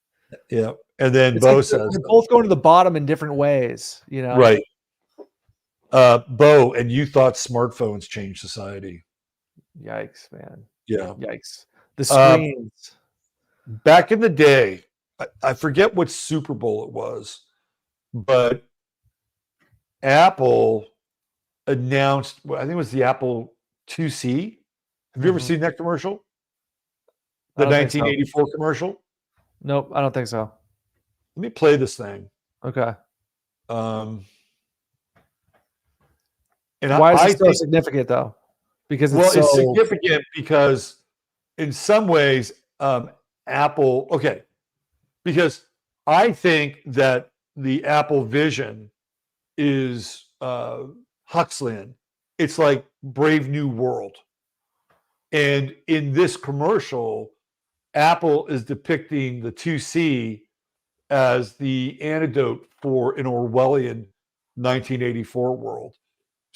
Yeah. And then It's Bo like says, they're both going to the bottom in different ways, you know? right. Bo, and you thought smartphones changed society. Yikes, man. Yeah. Yikes. The screens. Back in the day, I forget what Super Bowl it was, but Apple announced, I think it was the Apple IIc. Have you ever seen that commercial? The I don't think so. 1984 commercial? Nope, I don't think so. Let me play this thing. Okay. And Why is I it so think, significant, though? Because it's significant because in some ways, Apple, okay, because I think that the Apple Vision is Huxleyan. It's like Brave New World. And in this commercial, Apple is depicting the 2C as the antidote for an Orwellian 1984 world.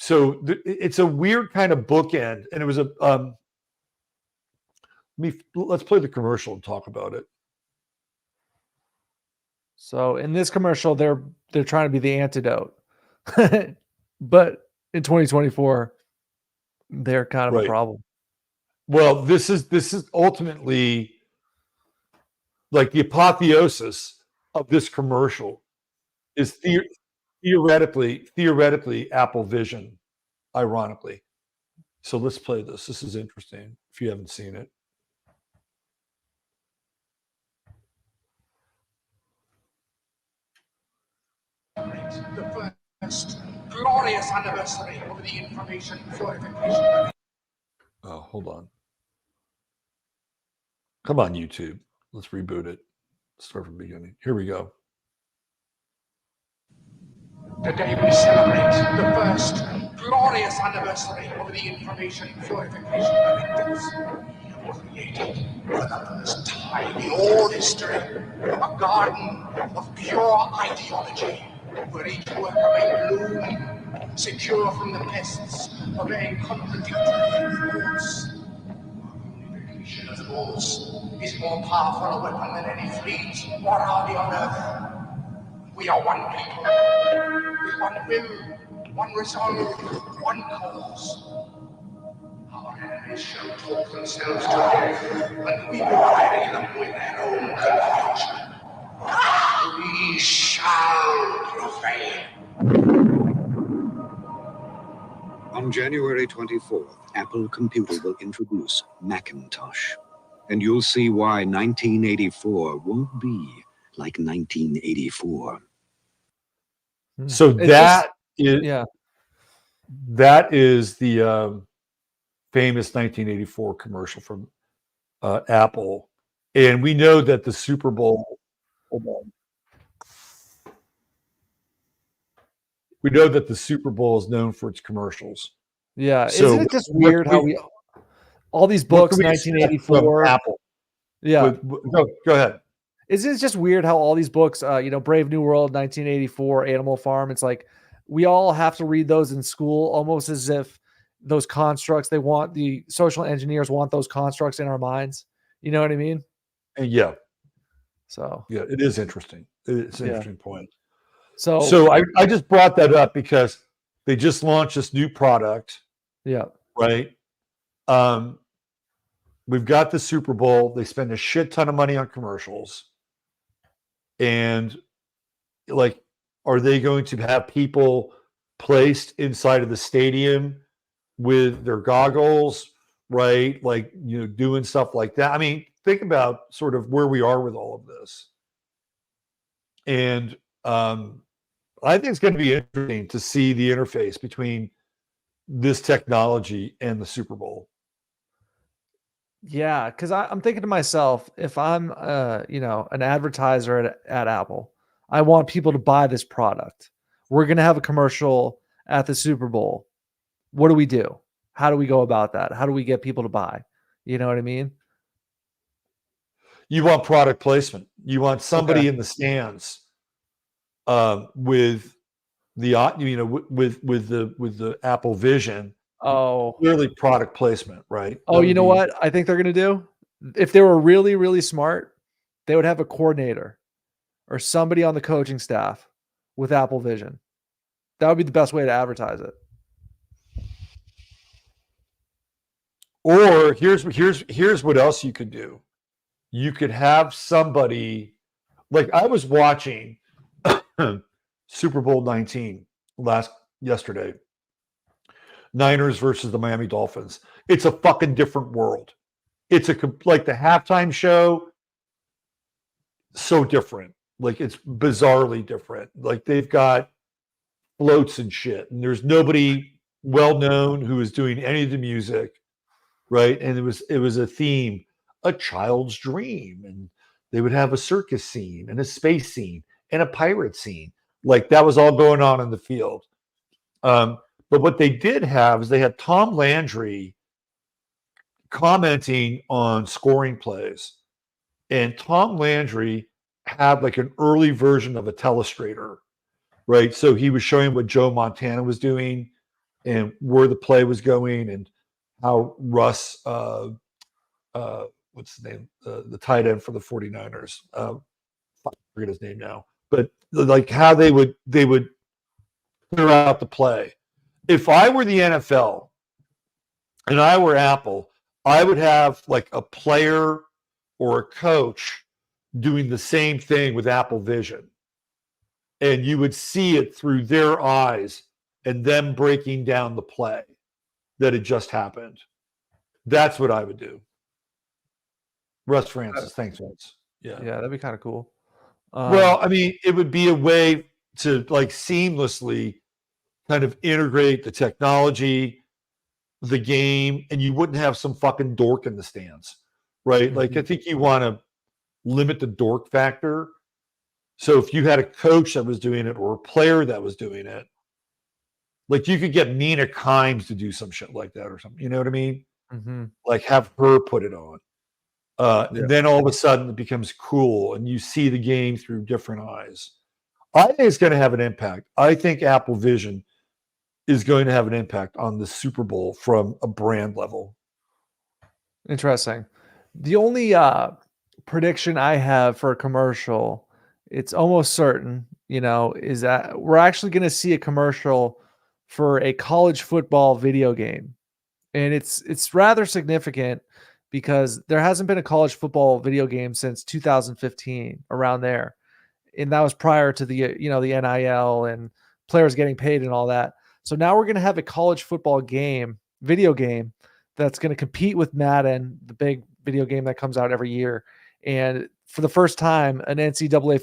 So it's a weird kind of bookend. And it was let's play the commercial and talk about it. So in this commercial, they're trying to be the antidote. But in 2024, they're kind of a Right. problem. Well, this is ultimately like the apotheosis of this commercial is theoretically Apple Vision, ironically. So let's play this. This is interesting if you haven't seen it. The first glorious anniversary of the information purification. Oh, hold on. Come on, YouTube. Let's reboot it. Start from the beginning. Here we go. Today we celebrate the first glorious anniversary of the information purification directives. We have created, for the first time in all history, a garden of pure ideology, where each worker may bloom, secure from the pests of any contradictory thoughts. Unification of thoughts is more powerful a weapon than any fleet or army on earth. We are one people, with one will, one resolve, one cause. Our enemies shall talk themselves to death, and we will bury them with their own confusion. We shall prevail. On January 24th, Apple Computer will introduce Macintosh. And you'll see why 1984 won't be like 1984. So It's that is Yeah. that is the famous 1984 commercial from Apple, and we know that the Super Bowl. Hold on. We know that the Super Bowl is known for its commercials. Yeah. So Isn't it just what weird can how we- all these What books, can we expect from 1984. Apple. Yeah. Go ahead. Isn't it just weird how all these books, Brave New World, 1984, Animal Farm, it's like we all have to read those in school almost as if those constructs, the social engineers want those constructs in our minds. You know what I mean? And yeah, So, it is interesting. It's an Yeah. interesting point. so, So I just brought that up because they just launched this new product, yeah. right? We've got the Super Bowl. They spend a shit ton of money on commercials. And like, are they going to have people placed inside of the stadium with their goggles, right? Like, doing stuff like that. I mean, think about sort of where we are with all of this. And I think it's going to be interesting to see the interface between this technology and the Super Bowl. Yeah, because I'm thinking to myself, if I'm, an advertiser at Apple, I want people to buy this product. We're going to have a commercial at the Super Bowl. What do we do? How do we go about that? How do we get people to buy? You know what I mean? You want product placement. You want somebody Okay. in the stands with the with the Apple Vision. Oh, Clearly product placement, right? oh, you know what I think they're going to do? If they were really, really smart, they would have a coordinator or somebody on the coaching staff with Apple Vision. That would be the best way to advertise it. Or here's what else you could do. You could have somebody, like I was watching Super Bowl 19 yesterday. Niners versus the Miami Dolphins. It's a fucking different world. It's like the halftime show, so different. Like it's bizarrely different. Like they've got floats and shit, and there's nobody well known who is doing any of the music, right? And it was a theme, a child's dream, and they would have a circus scene and a space scene and a pirate scene. Like that was all going on in the field. But what they did have is they had Tom Landry commenting on scoring plays. And Tom Landry had like an early version of a telestrator, right? So he was showing what Joe Montana was doing and where the play was going and how Russ, what's his name? The tight end for the 49ers. I forget his name now. But like how they would clear out the play. if I were the NFL and I were Apple, I would have like a player or a coach doing the same thing with Apple Vision. And you would see it through their eyes and them breaking down the play that had just happened. That's what I would do. Russ Francis. Thanks, Russ. Yeah. Yeah, that'd be kind of cool. Well, I mean, it would be a way to like seamlessly kind of integrate the technology, the game, and you wouldn't have some fucking dork in the stands, right? Like, I think you want to limit the dork factor. So if you had a coach that was doing it or a player that was doing it, like you could get Nina Kimes to do some shit like that or something. You know what I mean? Like have her put it on. And then all of a sudden it becomes cool and you see the game through different eyes. I think it's going to have an impact. I think Apple Vision is going to have an impact on the Super Bowl from a brand level. Interesting. The only prediction I have for a commercial, it's almost certain, is that we're actually going to see a commercial for a college football video game. And it's rather significant because there hasn't been a college football video game since 2015, around there. And that was prior to the the NIL and players getting paid and all that. So now we're going to have a college football video game that's going to compete with Madden, the big video game that comes out every year. And for the first time, an NCAA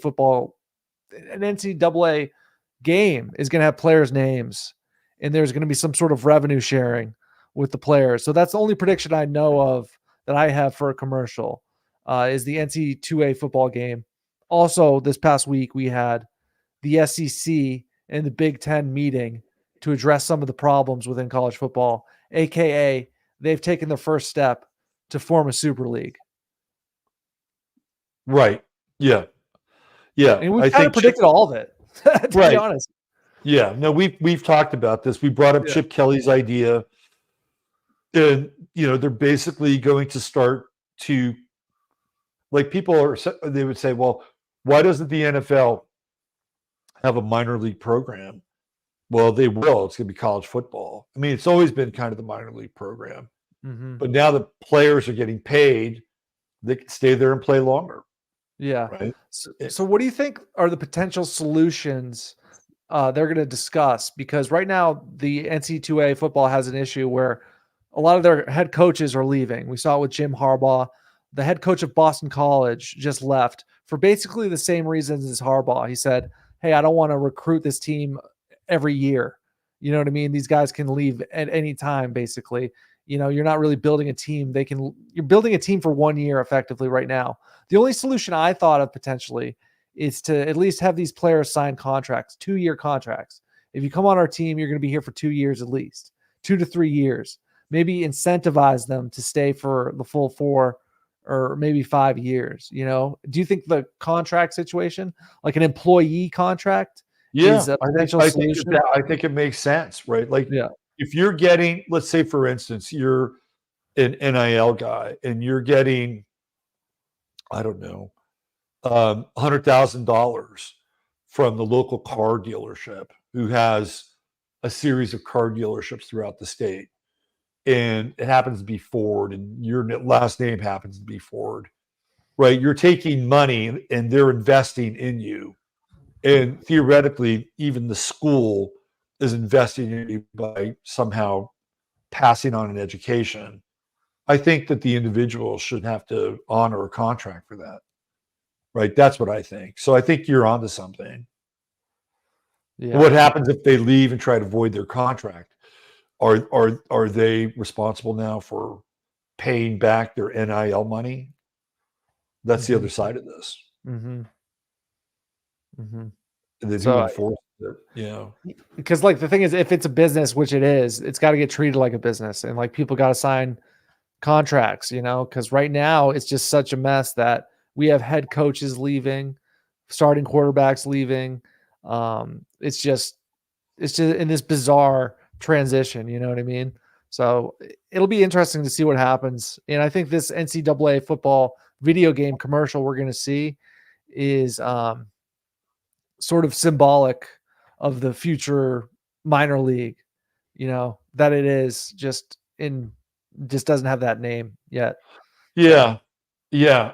game is going to have players' names, and there's going to be some sort of revenue sharing with the players. So that's the only prediction I know of that I have for a commercial, is the NC2A football game. Also, this past week, we had the SEC and the Big Ten meeting to address some of the problems within college football, AKA they've taken the first step to form a super league. Right. Yeah. Yeah. And we kind of predicted all of it, to be honest. Yeah. No, we've talked about this. We brought up Chip Kelly's idea. And, they're basically going to start to, like, they would say, well, why doesn't the NFL have a minor league program? Well, they will. It's going to be college football. I mean, it's always been kind of the minor league program. But now the players are getting paid, they can stay there and play longer. Yeah. Right? So what do you think are the potential solutions they're going to discuss? Because right now the NC2A football has an issue where a lot of their head coaches are leaving. We saw it with Jim Harbaugh. The head coach of Boston College just left for basically the same reasons as Harbaugh. He said, hey, I don't want to recruit this team every year. You know what I mean? These guys can leave at any time, basically. You're not really building a team. You're building a team for 1 year effectively right now. The only solution I thought of potentially is to at least have these players sign contracts, 2-year contracts. If you come on our team, you're going to be here for 2 years at least, 2 to 3 years. Maybe incentivize them to stay for the full 4 or maybe 5 years. Do you think the contract situation, like an employee contract, is a potential solution? I think it makes sense, right? Like, if you're getting, let's say, for instance, you're an NIL guy and you're getting, I don't know, $100,000 from the local car dealership who has a series of car dealerships throughout the state. And it happens to be Ford, and your last name happens to be Ford, right? You're taking money and they're investing in you. And theoretically, even the school is investing in you by somehow passing on an education. I think that the individual should have to honor a contract for that, right? That's what I think. So I think you're onto something. Yeah. What happens if they leave and try to void their contract? Are they responsible now for paying back their NIL money? That's the other side of this. Because like the thing is, if it's a business, which it is, it's got to get treated like a business, and like people got to sign contracts, because right now it's just such a mess that we have head coaches leaving, starting quarterbacks leaving. It's just in this bizarre transition, you know what I mean? So it'll be interesting to see what happens. And I think this NCAA football video game commercial we're going to see is sort of symbolic of the future minor league. that it is just doesn't have that name yet. Yeah. Yeah.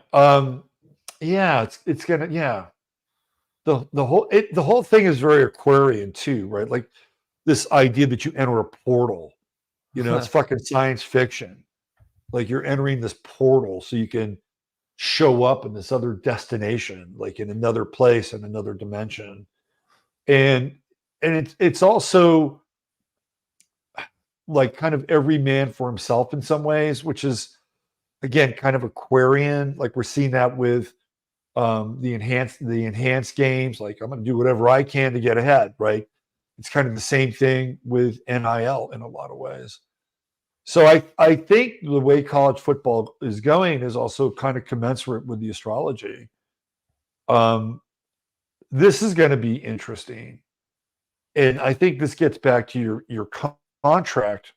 It's gonna, the whole thing is very Aquarian too, right? Like this idea that you enter a portal, it's fucking science fiction. Like you're entering this portal so you can show up in this other destination, like in another place in another dimension. And it's also like kind of every man for himself in some ways, which is again kind of Aquarian. Like we're seeing that with the enhanced games. Like I'm going to do whatever I can to get ahead, right? It's kind of the same thing with NIL in a lot of ways. So I think the way college football is going is also kind of commensurate with the astrology. This is going to be interesting. And I think this gets back to your contract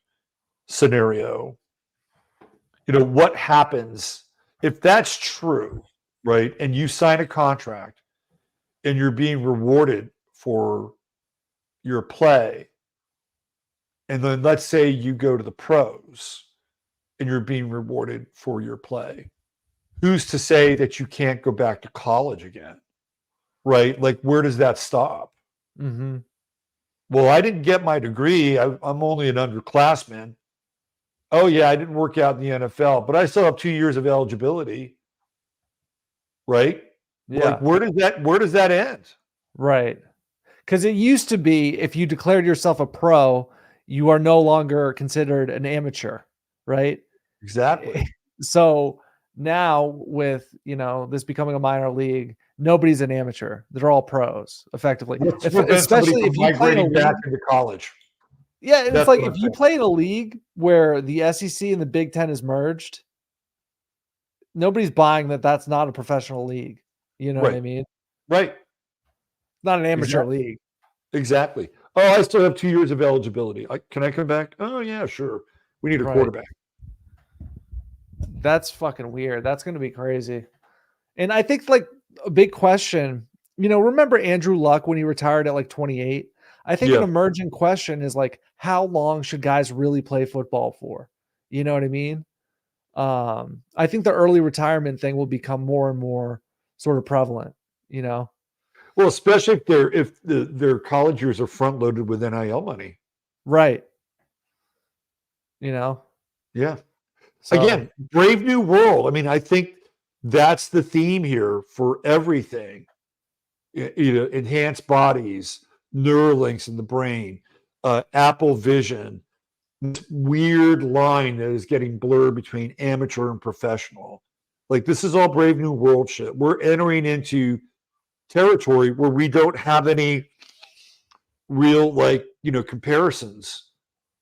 scenario. What happens if that's true, right? And you sign a contract and you're being rewarded for your play. And then let's say you go to the pros and you're being rewarded for your play. Who's to say that you can't go back to college again? Right? Like, where does that stop? Mm-hmm. Well, I didn't get my degree. I'm only an underclassman. Oh, yeah, I didn't work out in the NFL, but I still have 2 years of eligibility. Right? Yeah. Like, where does that end? Right. Because it used to be if you declared yourself a pro, you are no longer considered an amateur, right? Exactly. So now with, this becoming a minor league, nobody's an amateur. They're all pros, effectively. Especially if you play in a league back into college. Yeah, and it's like if you play in a league where the SEC and the Big Ten is merged, nobody's buying that's not a professional league. You know what I mean? Right. Not an amateur league. Exactly. Oh, I still have 2 years of eligibility. Can I come back? Oh, yeah, sure. We need a quarterback. That's fucking weird. That's going to be crazy. And I think like a big question, remember Andrew Luck when he retired at like 28? I think an emerging question is like, how long should guys really play football for? You know what I mean? I think the early retirement thing will become more and more sort of prevalent, Well, especially if their college years are front loaded with NIL money. Right. Yeah. So, again, Brave New World. I mean, I think that's the theme here for everything. Enhanced bodies, Neuralinks in the brain, Apple Vision, weird line that is getting blurred between amateur and professional. Like this is all Brave New World shit. We're entering into territory where we don't have any real comparisons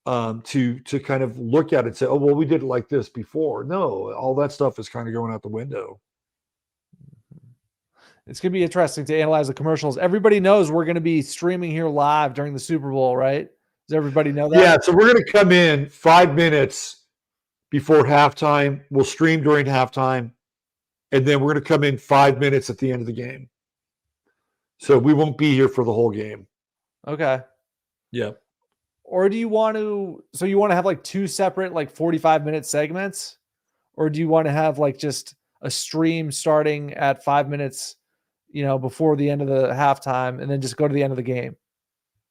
to kind of look at it and say, oh well, we did it like this before. No, all that stuff is kind of going out the window. It's going to be interesting to analyze the commercials. Everybody knows we're going to be streaming here live during the Super Bowl, right? Does everybody know that? Yeah, so we're going to come in 5 minutes before halftime. We'll stream during halftime, and then we're going to come in 5 minutes at the end of the game. So we won't be here for the whole game. Okay. Yeah. Or do you want to, so you want to have like two separate like 45-minute segments? Or do you want to have like just a stream starting at 5 minutes, before the end of the halftime and then just go to the end of the game?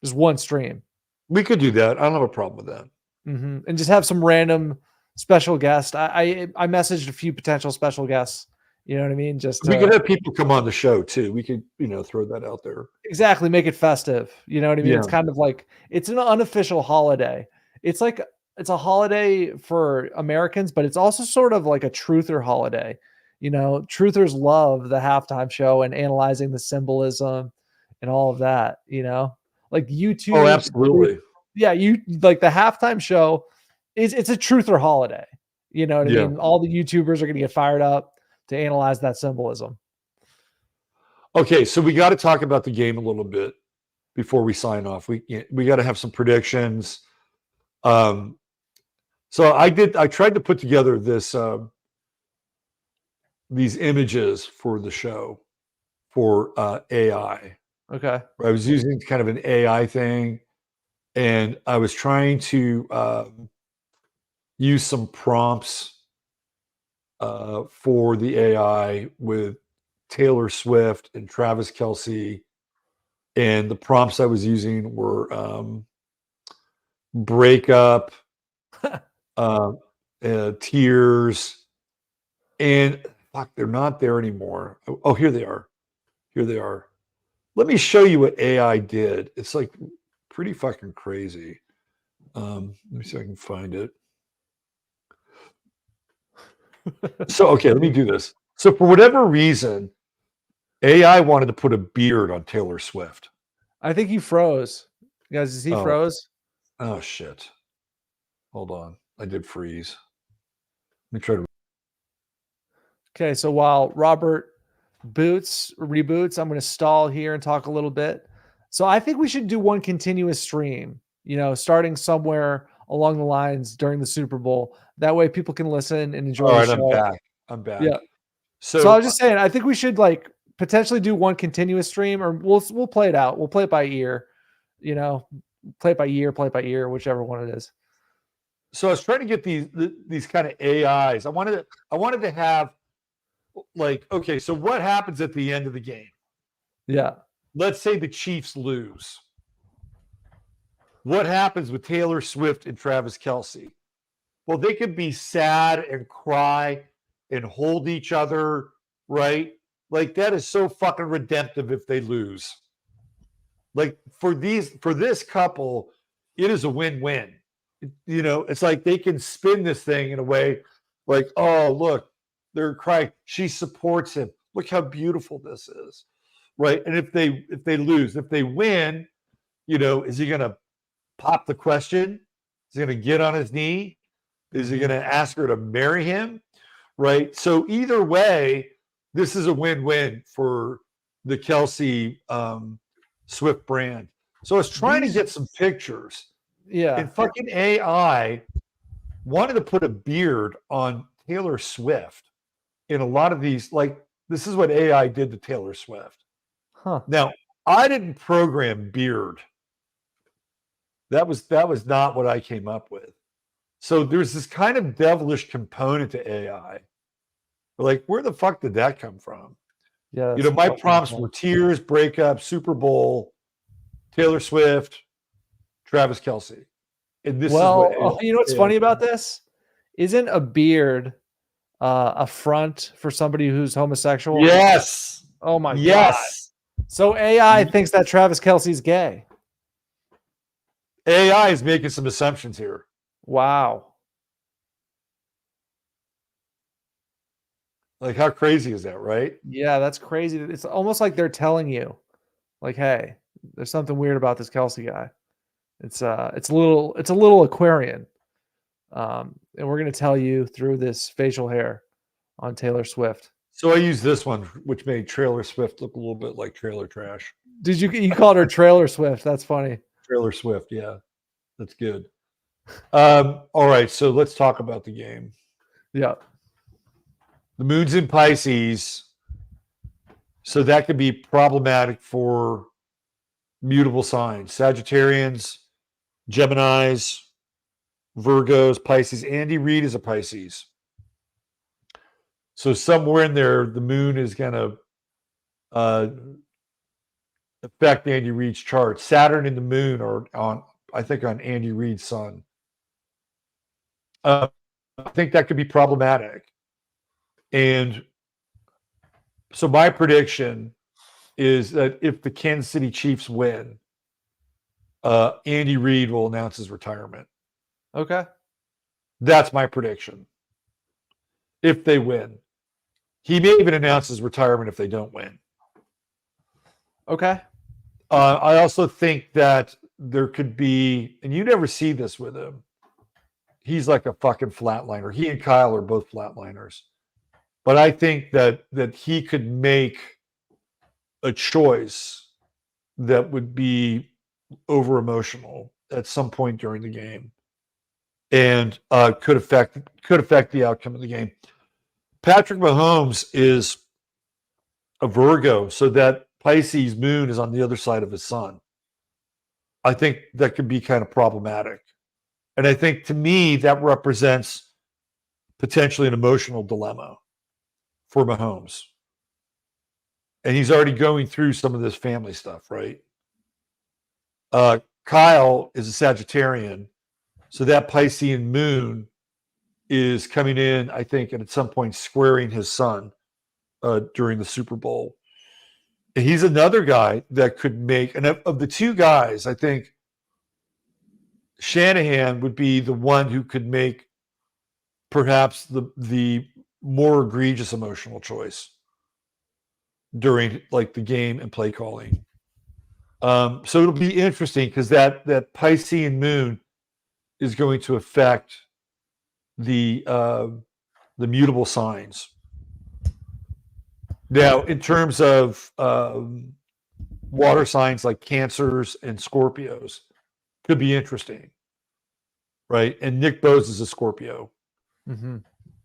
Just one stream. We could do that. I don't have a problem with that. Mm-hmm. And just have some random special guest. I messaged a few potential special guests. You know what I mean? Just we could have people come on the show too. We could, throw that out there. Exactly. Make it festive. You know what I mean? Yeah. It's kind of like, it's an unofficial holiday. It's like, it's a holiday for Americans, but it's also sort of like a truther holiday. Truthers love the halftime show and analyzing the symbolism and all of that, like YouTube. Oh, absolutely. Yeah. You like the halftime show it's a truther holiday. You know what I mean? All the YouTubers are going to get fired up to analyze that symbolism. Okay, so we got to talk about the game a little bit before we sign off. We got to have some predictions. So I tried to put together this these images for the show for AI. Okay. I was using kind of an AI thing, and I was trying to use some prompts for the AI with Taylor Swift and Travis Kelce, and the prompts I was using were breakup, tears, and fuck, they're not there anymore. Oh, here they are. Here they are. Let me show you what AI did. It's like pretty fucking crazy. Let me see if I can find it. So, okay, let me do this. So, for whatever reason, AI wanted to put a beard on Taylor Swift. I think he froze. You guys, is he froze? Oh, shit. Hold on. I did freeze. Let me try to. Okay, so while Robert reboots, I'm going to stall here and talk a little bit. So I think we should do one continuous stream, starting somewhere along the lines during the Super Bowl. That way people can listen and enjoy the show. I'm back. Yeah. So I was just saying, I think we should potentially do one continuous stream, or we'll play it out. We'll play it by ear, play it by ear, whichever one it is. So I was trying to get these kind of AIs. I wanted to have okay, so what happens at the end of the game? Yeah. Let's say the Chiefs lose. What happens with Taylor Swift and Travis Kelce? Well, they could be sad and cry and hold each other, right? Like, that is so fucking redemptive if they lose. Like, for this couple, it is a win-win. It's like they can spin this thing in a way like, oh, look, they're crying. She supports him. Look how beautiful this is, right? And if they lose, if they win, is he going to pop the question? Is he going to get on his knee? Is he going to ask her to marry him? Right? So either way, this is a win-win for the Kelce Swift brand. So I was trying to get some pictures. Yeah. And fucking AI wanted to put a beard on Taylor Swift in a lot of these. This is what AI did to Taylor Swift. Huh. Now, I didn't program beard. That was not what I came up with. So there's this kind of devilish component to AI. Like, where the fuck did that come from? Yeah. My prompts were tears, breakup, Super Bowl, Taylor Swift, Travis Kelce. And this is what what's funny about this? Isn't a beard a front for somebody who's homosexual? Yes. Oh my God. So AI thinks that Travis Kelce's gay. AI is making some assumptions here. Wow. Like, how crazy is that, right? Yeah, that's crazy. It's almost like they're telling you, like, hey, there's something weird about this Kelce guy. It's a little Aquarian. And we're going to tell you through this facial hair on Taylor Swift. So I used this one, which made Taylor Swift look a little bit like trailer trash. Did you called her Trailer Swift? That's funny. Taylor Swift, yeah. That's good. All right, so let's talk about the game. Yeah. The moon's in Pisces, so that could be problematic for mutable signs. Sagittarians, Geminis, Virgos, Pisces. Andy Reid is a Pisces. So somewhere in there, the moon is going to affect Andy Reid's chart. Saturn and the moon are on Andy Reid's sun. I think that could be problematic. And so my prediction is that if the Kansas City Chiefs win, Andy Reid will announce his retirement. Okay. That's my prediction. If they win. He may even announce his retirement if they don't win. Okay. I also think that there could be, and you never see this with him, he's like a fucking flatliner. He and Kyle are both flatliners. But I think that he could make a choice that would be over emotional at some point during the game, and could affect the outcome of the game. Patrick Mahomes is a Virgo, so that Pisces moon is on the other side of his sun. I think that could be kind of problematic. And I think to me that represents potentially an emotional dilemma for Mahomes. And he's already going through some of this family stuff, right? Kyle is a Sagittarian, so that Piscean moon is coming in, I think, and at some point squaring his sun during the Super Bowl. And he's another guy that could make, and of the two guys, I think Shanahan would be the one who could make perhaps the more egregious emotional choice during like the game and play calling. So it'll be interesting because that Piscean moon is going to affect the mutable signs. Now, in terms of water signs like Cancers and Scorpios, could be interesting, right? And Nick Bosa is a Scorpio,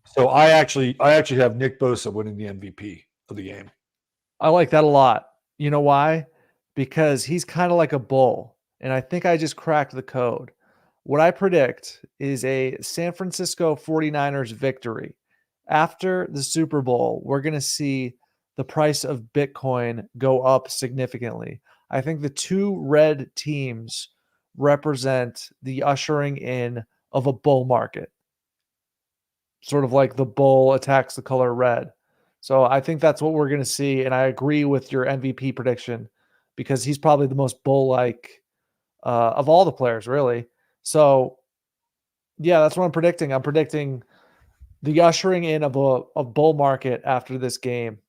so I actually have Nick Bosa winning the MVP of the game. I like that a lot. You know why? Because he's kind of like a bull, and I think I just cracked the code. What I predict is a San Francisco 49ers victory. After the Super Bowl, we're going to see the price of Bitcoin go up significantly. I think the two red teams represent the ushering in of a bull market, sort of like the bull attacks the color red. So I think that's what we're going to see. And I agree with your MVP prediction because he's probably the most bull-like of all the players, really. So, yeah, that's what I'm predicting. I'm predicting the ushering in of a bull market after this game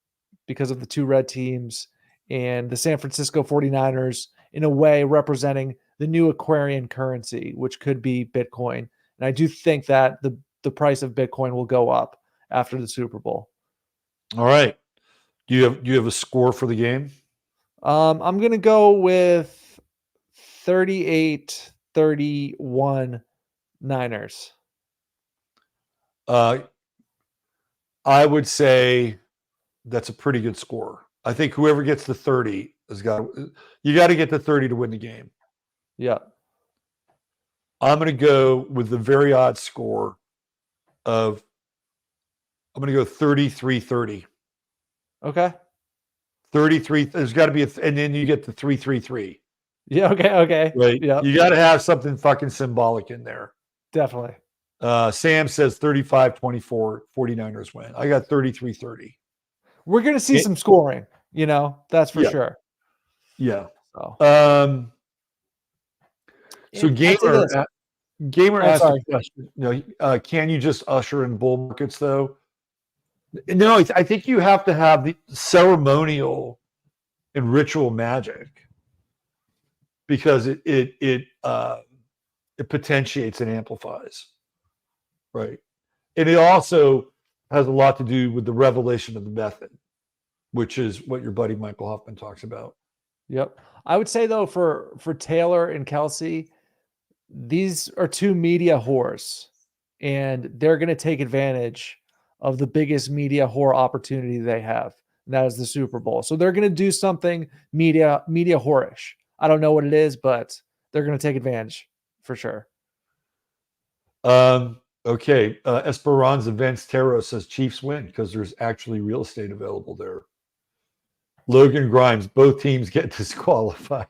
because of the two red teams and the San Francisco 49ers in a way representing the new Aquarian currency, which could be Bitcoin. And I do think that the price of Bitcoin will go up after the Super Bowl. All right. Do you have a score for the game? I'm going to go with 38-31 Niners. I would say that's a pretty good score. I think whoever gets to 30 you got to get to 30 to win the game. Yeah. I'm going to go with the very odd score of I'm going to go 33-30. Okay. 33. There's got to be and then you get the 3-3-3. Yeah. Okay. Right. Yeah. You got to have something fucking symbolic in there. Definitely. Sam says 35-24. 49ers win. I got 33-30. We're going to see some scoring, that's for sure. Yeah. So, Gamer asked a question. Can you just usher in bull markets though? No, I think you have to have the ceremonial and ritual magic because it potentiates and amplifies, right? And it also has a lot to do with the revelation of the method, which is what your buddy Michael Huffman talks about. Yep. I would say though, for Taylor and Kelsey, these are two media whores, and they're going to take advantage of the biggest media whore opportunity they have. And that is the Super Bowl. So they're going to do something media whorish. I don't know what it is, but they're going to take advantage for sure. Okay. Esperanza Vance Tarot says Chiefs win because there's actually real estate available there. Logan Grimes, both teams get disqualified.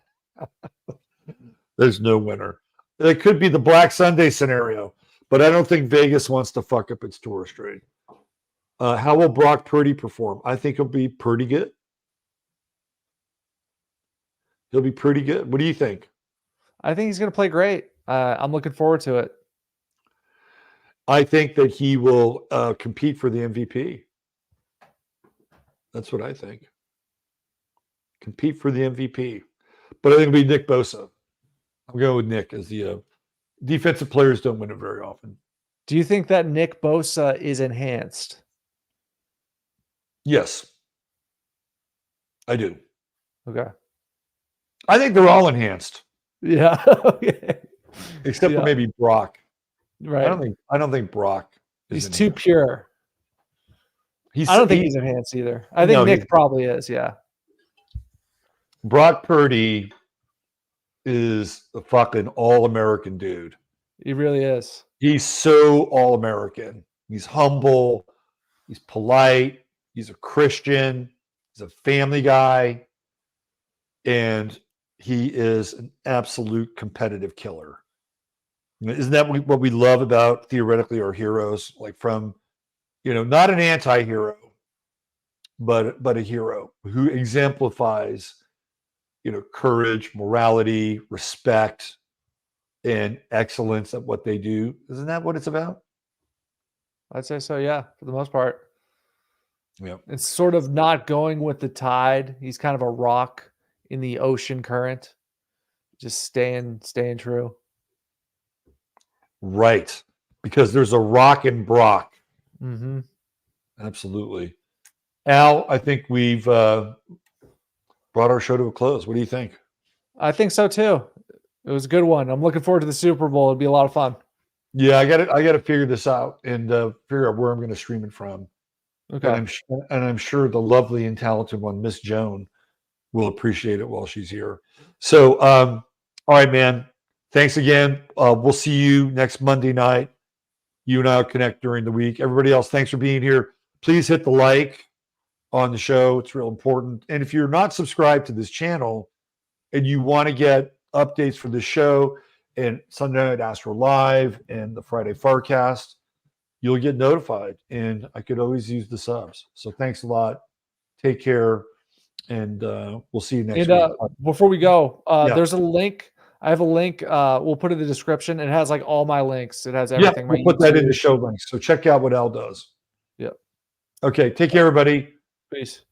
There's no winner. It could be the Black Sunday scenario, but I don't think Vegas wants to fuck up its tourist trade. How will Brock Purdy perform? I think he'll be pretty good. He'll be pretty good. What do you think? I think he's going to play great. I'm looking forward to it. I think that he will compete for the MVP. That's what I think. Compete for the MVP. But I think it'll be Nick Bosa. I'm going with Nick as the defensive players don't win it very often. Do you think that Nick Bosa is enhanced? Yes. I do. Okay. I think they're all enhanced. Yeah. Okay. Except for maybe Brock. Right. I don't think Brock is He's too pure. I don't think he's enhanced either. I think Nick probably is, yeah. Brock Purdy is a fucking all-American dude. He really is. He's so all-American. He's humble. He's polite. He's a Christian. He's a family guy. And he is an absolute competitive killer. Isn't that what we love about theoretically our heroes? Like from, not an anti-hero, but a hero who exemplifies, courage, morality, respect, and excellence at what they do. Isn't that what it's about? I'd say so, yeah, for the most part. Yeah. It's sort of not going with the tide. He's kind of a rock in the ocean current, just staying true. Right. Because there's a rock in Brock. Mm-hmm. Absolutely. Al, I think we've brought our show to a close. What do you think? I think so too. It was a good one. I'm looking forward to the Super Bowl. It'll be a lot of fun. Yeah, I got to figure this out and figure out where I'm going to stream it from. Okay. And I'm sure the lovely and talented one, Miss Joan, will appreciate it while she's here. So, all right, man. Thanks again. We'll see you next Monday night. You and I will connect during the week. Everybody else, thanks for being here. Please hit the like on the show. It's real important. And if you're not subscribed to this channel and you want to get updates for the show and Sunday Night Astro Live and the Friday Farcast, you'll get notified. And I could always use the subs. So thanks a lot. Take care. And we'll see you next week. Before we go, Yeah. there's a link. I have a link. We'll put it in the description. It has like all my links. It has everything. Yeah, we'll put that in the show links. So check out what Al does. Yep. Okay. Take care, everybody. Peace.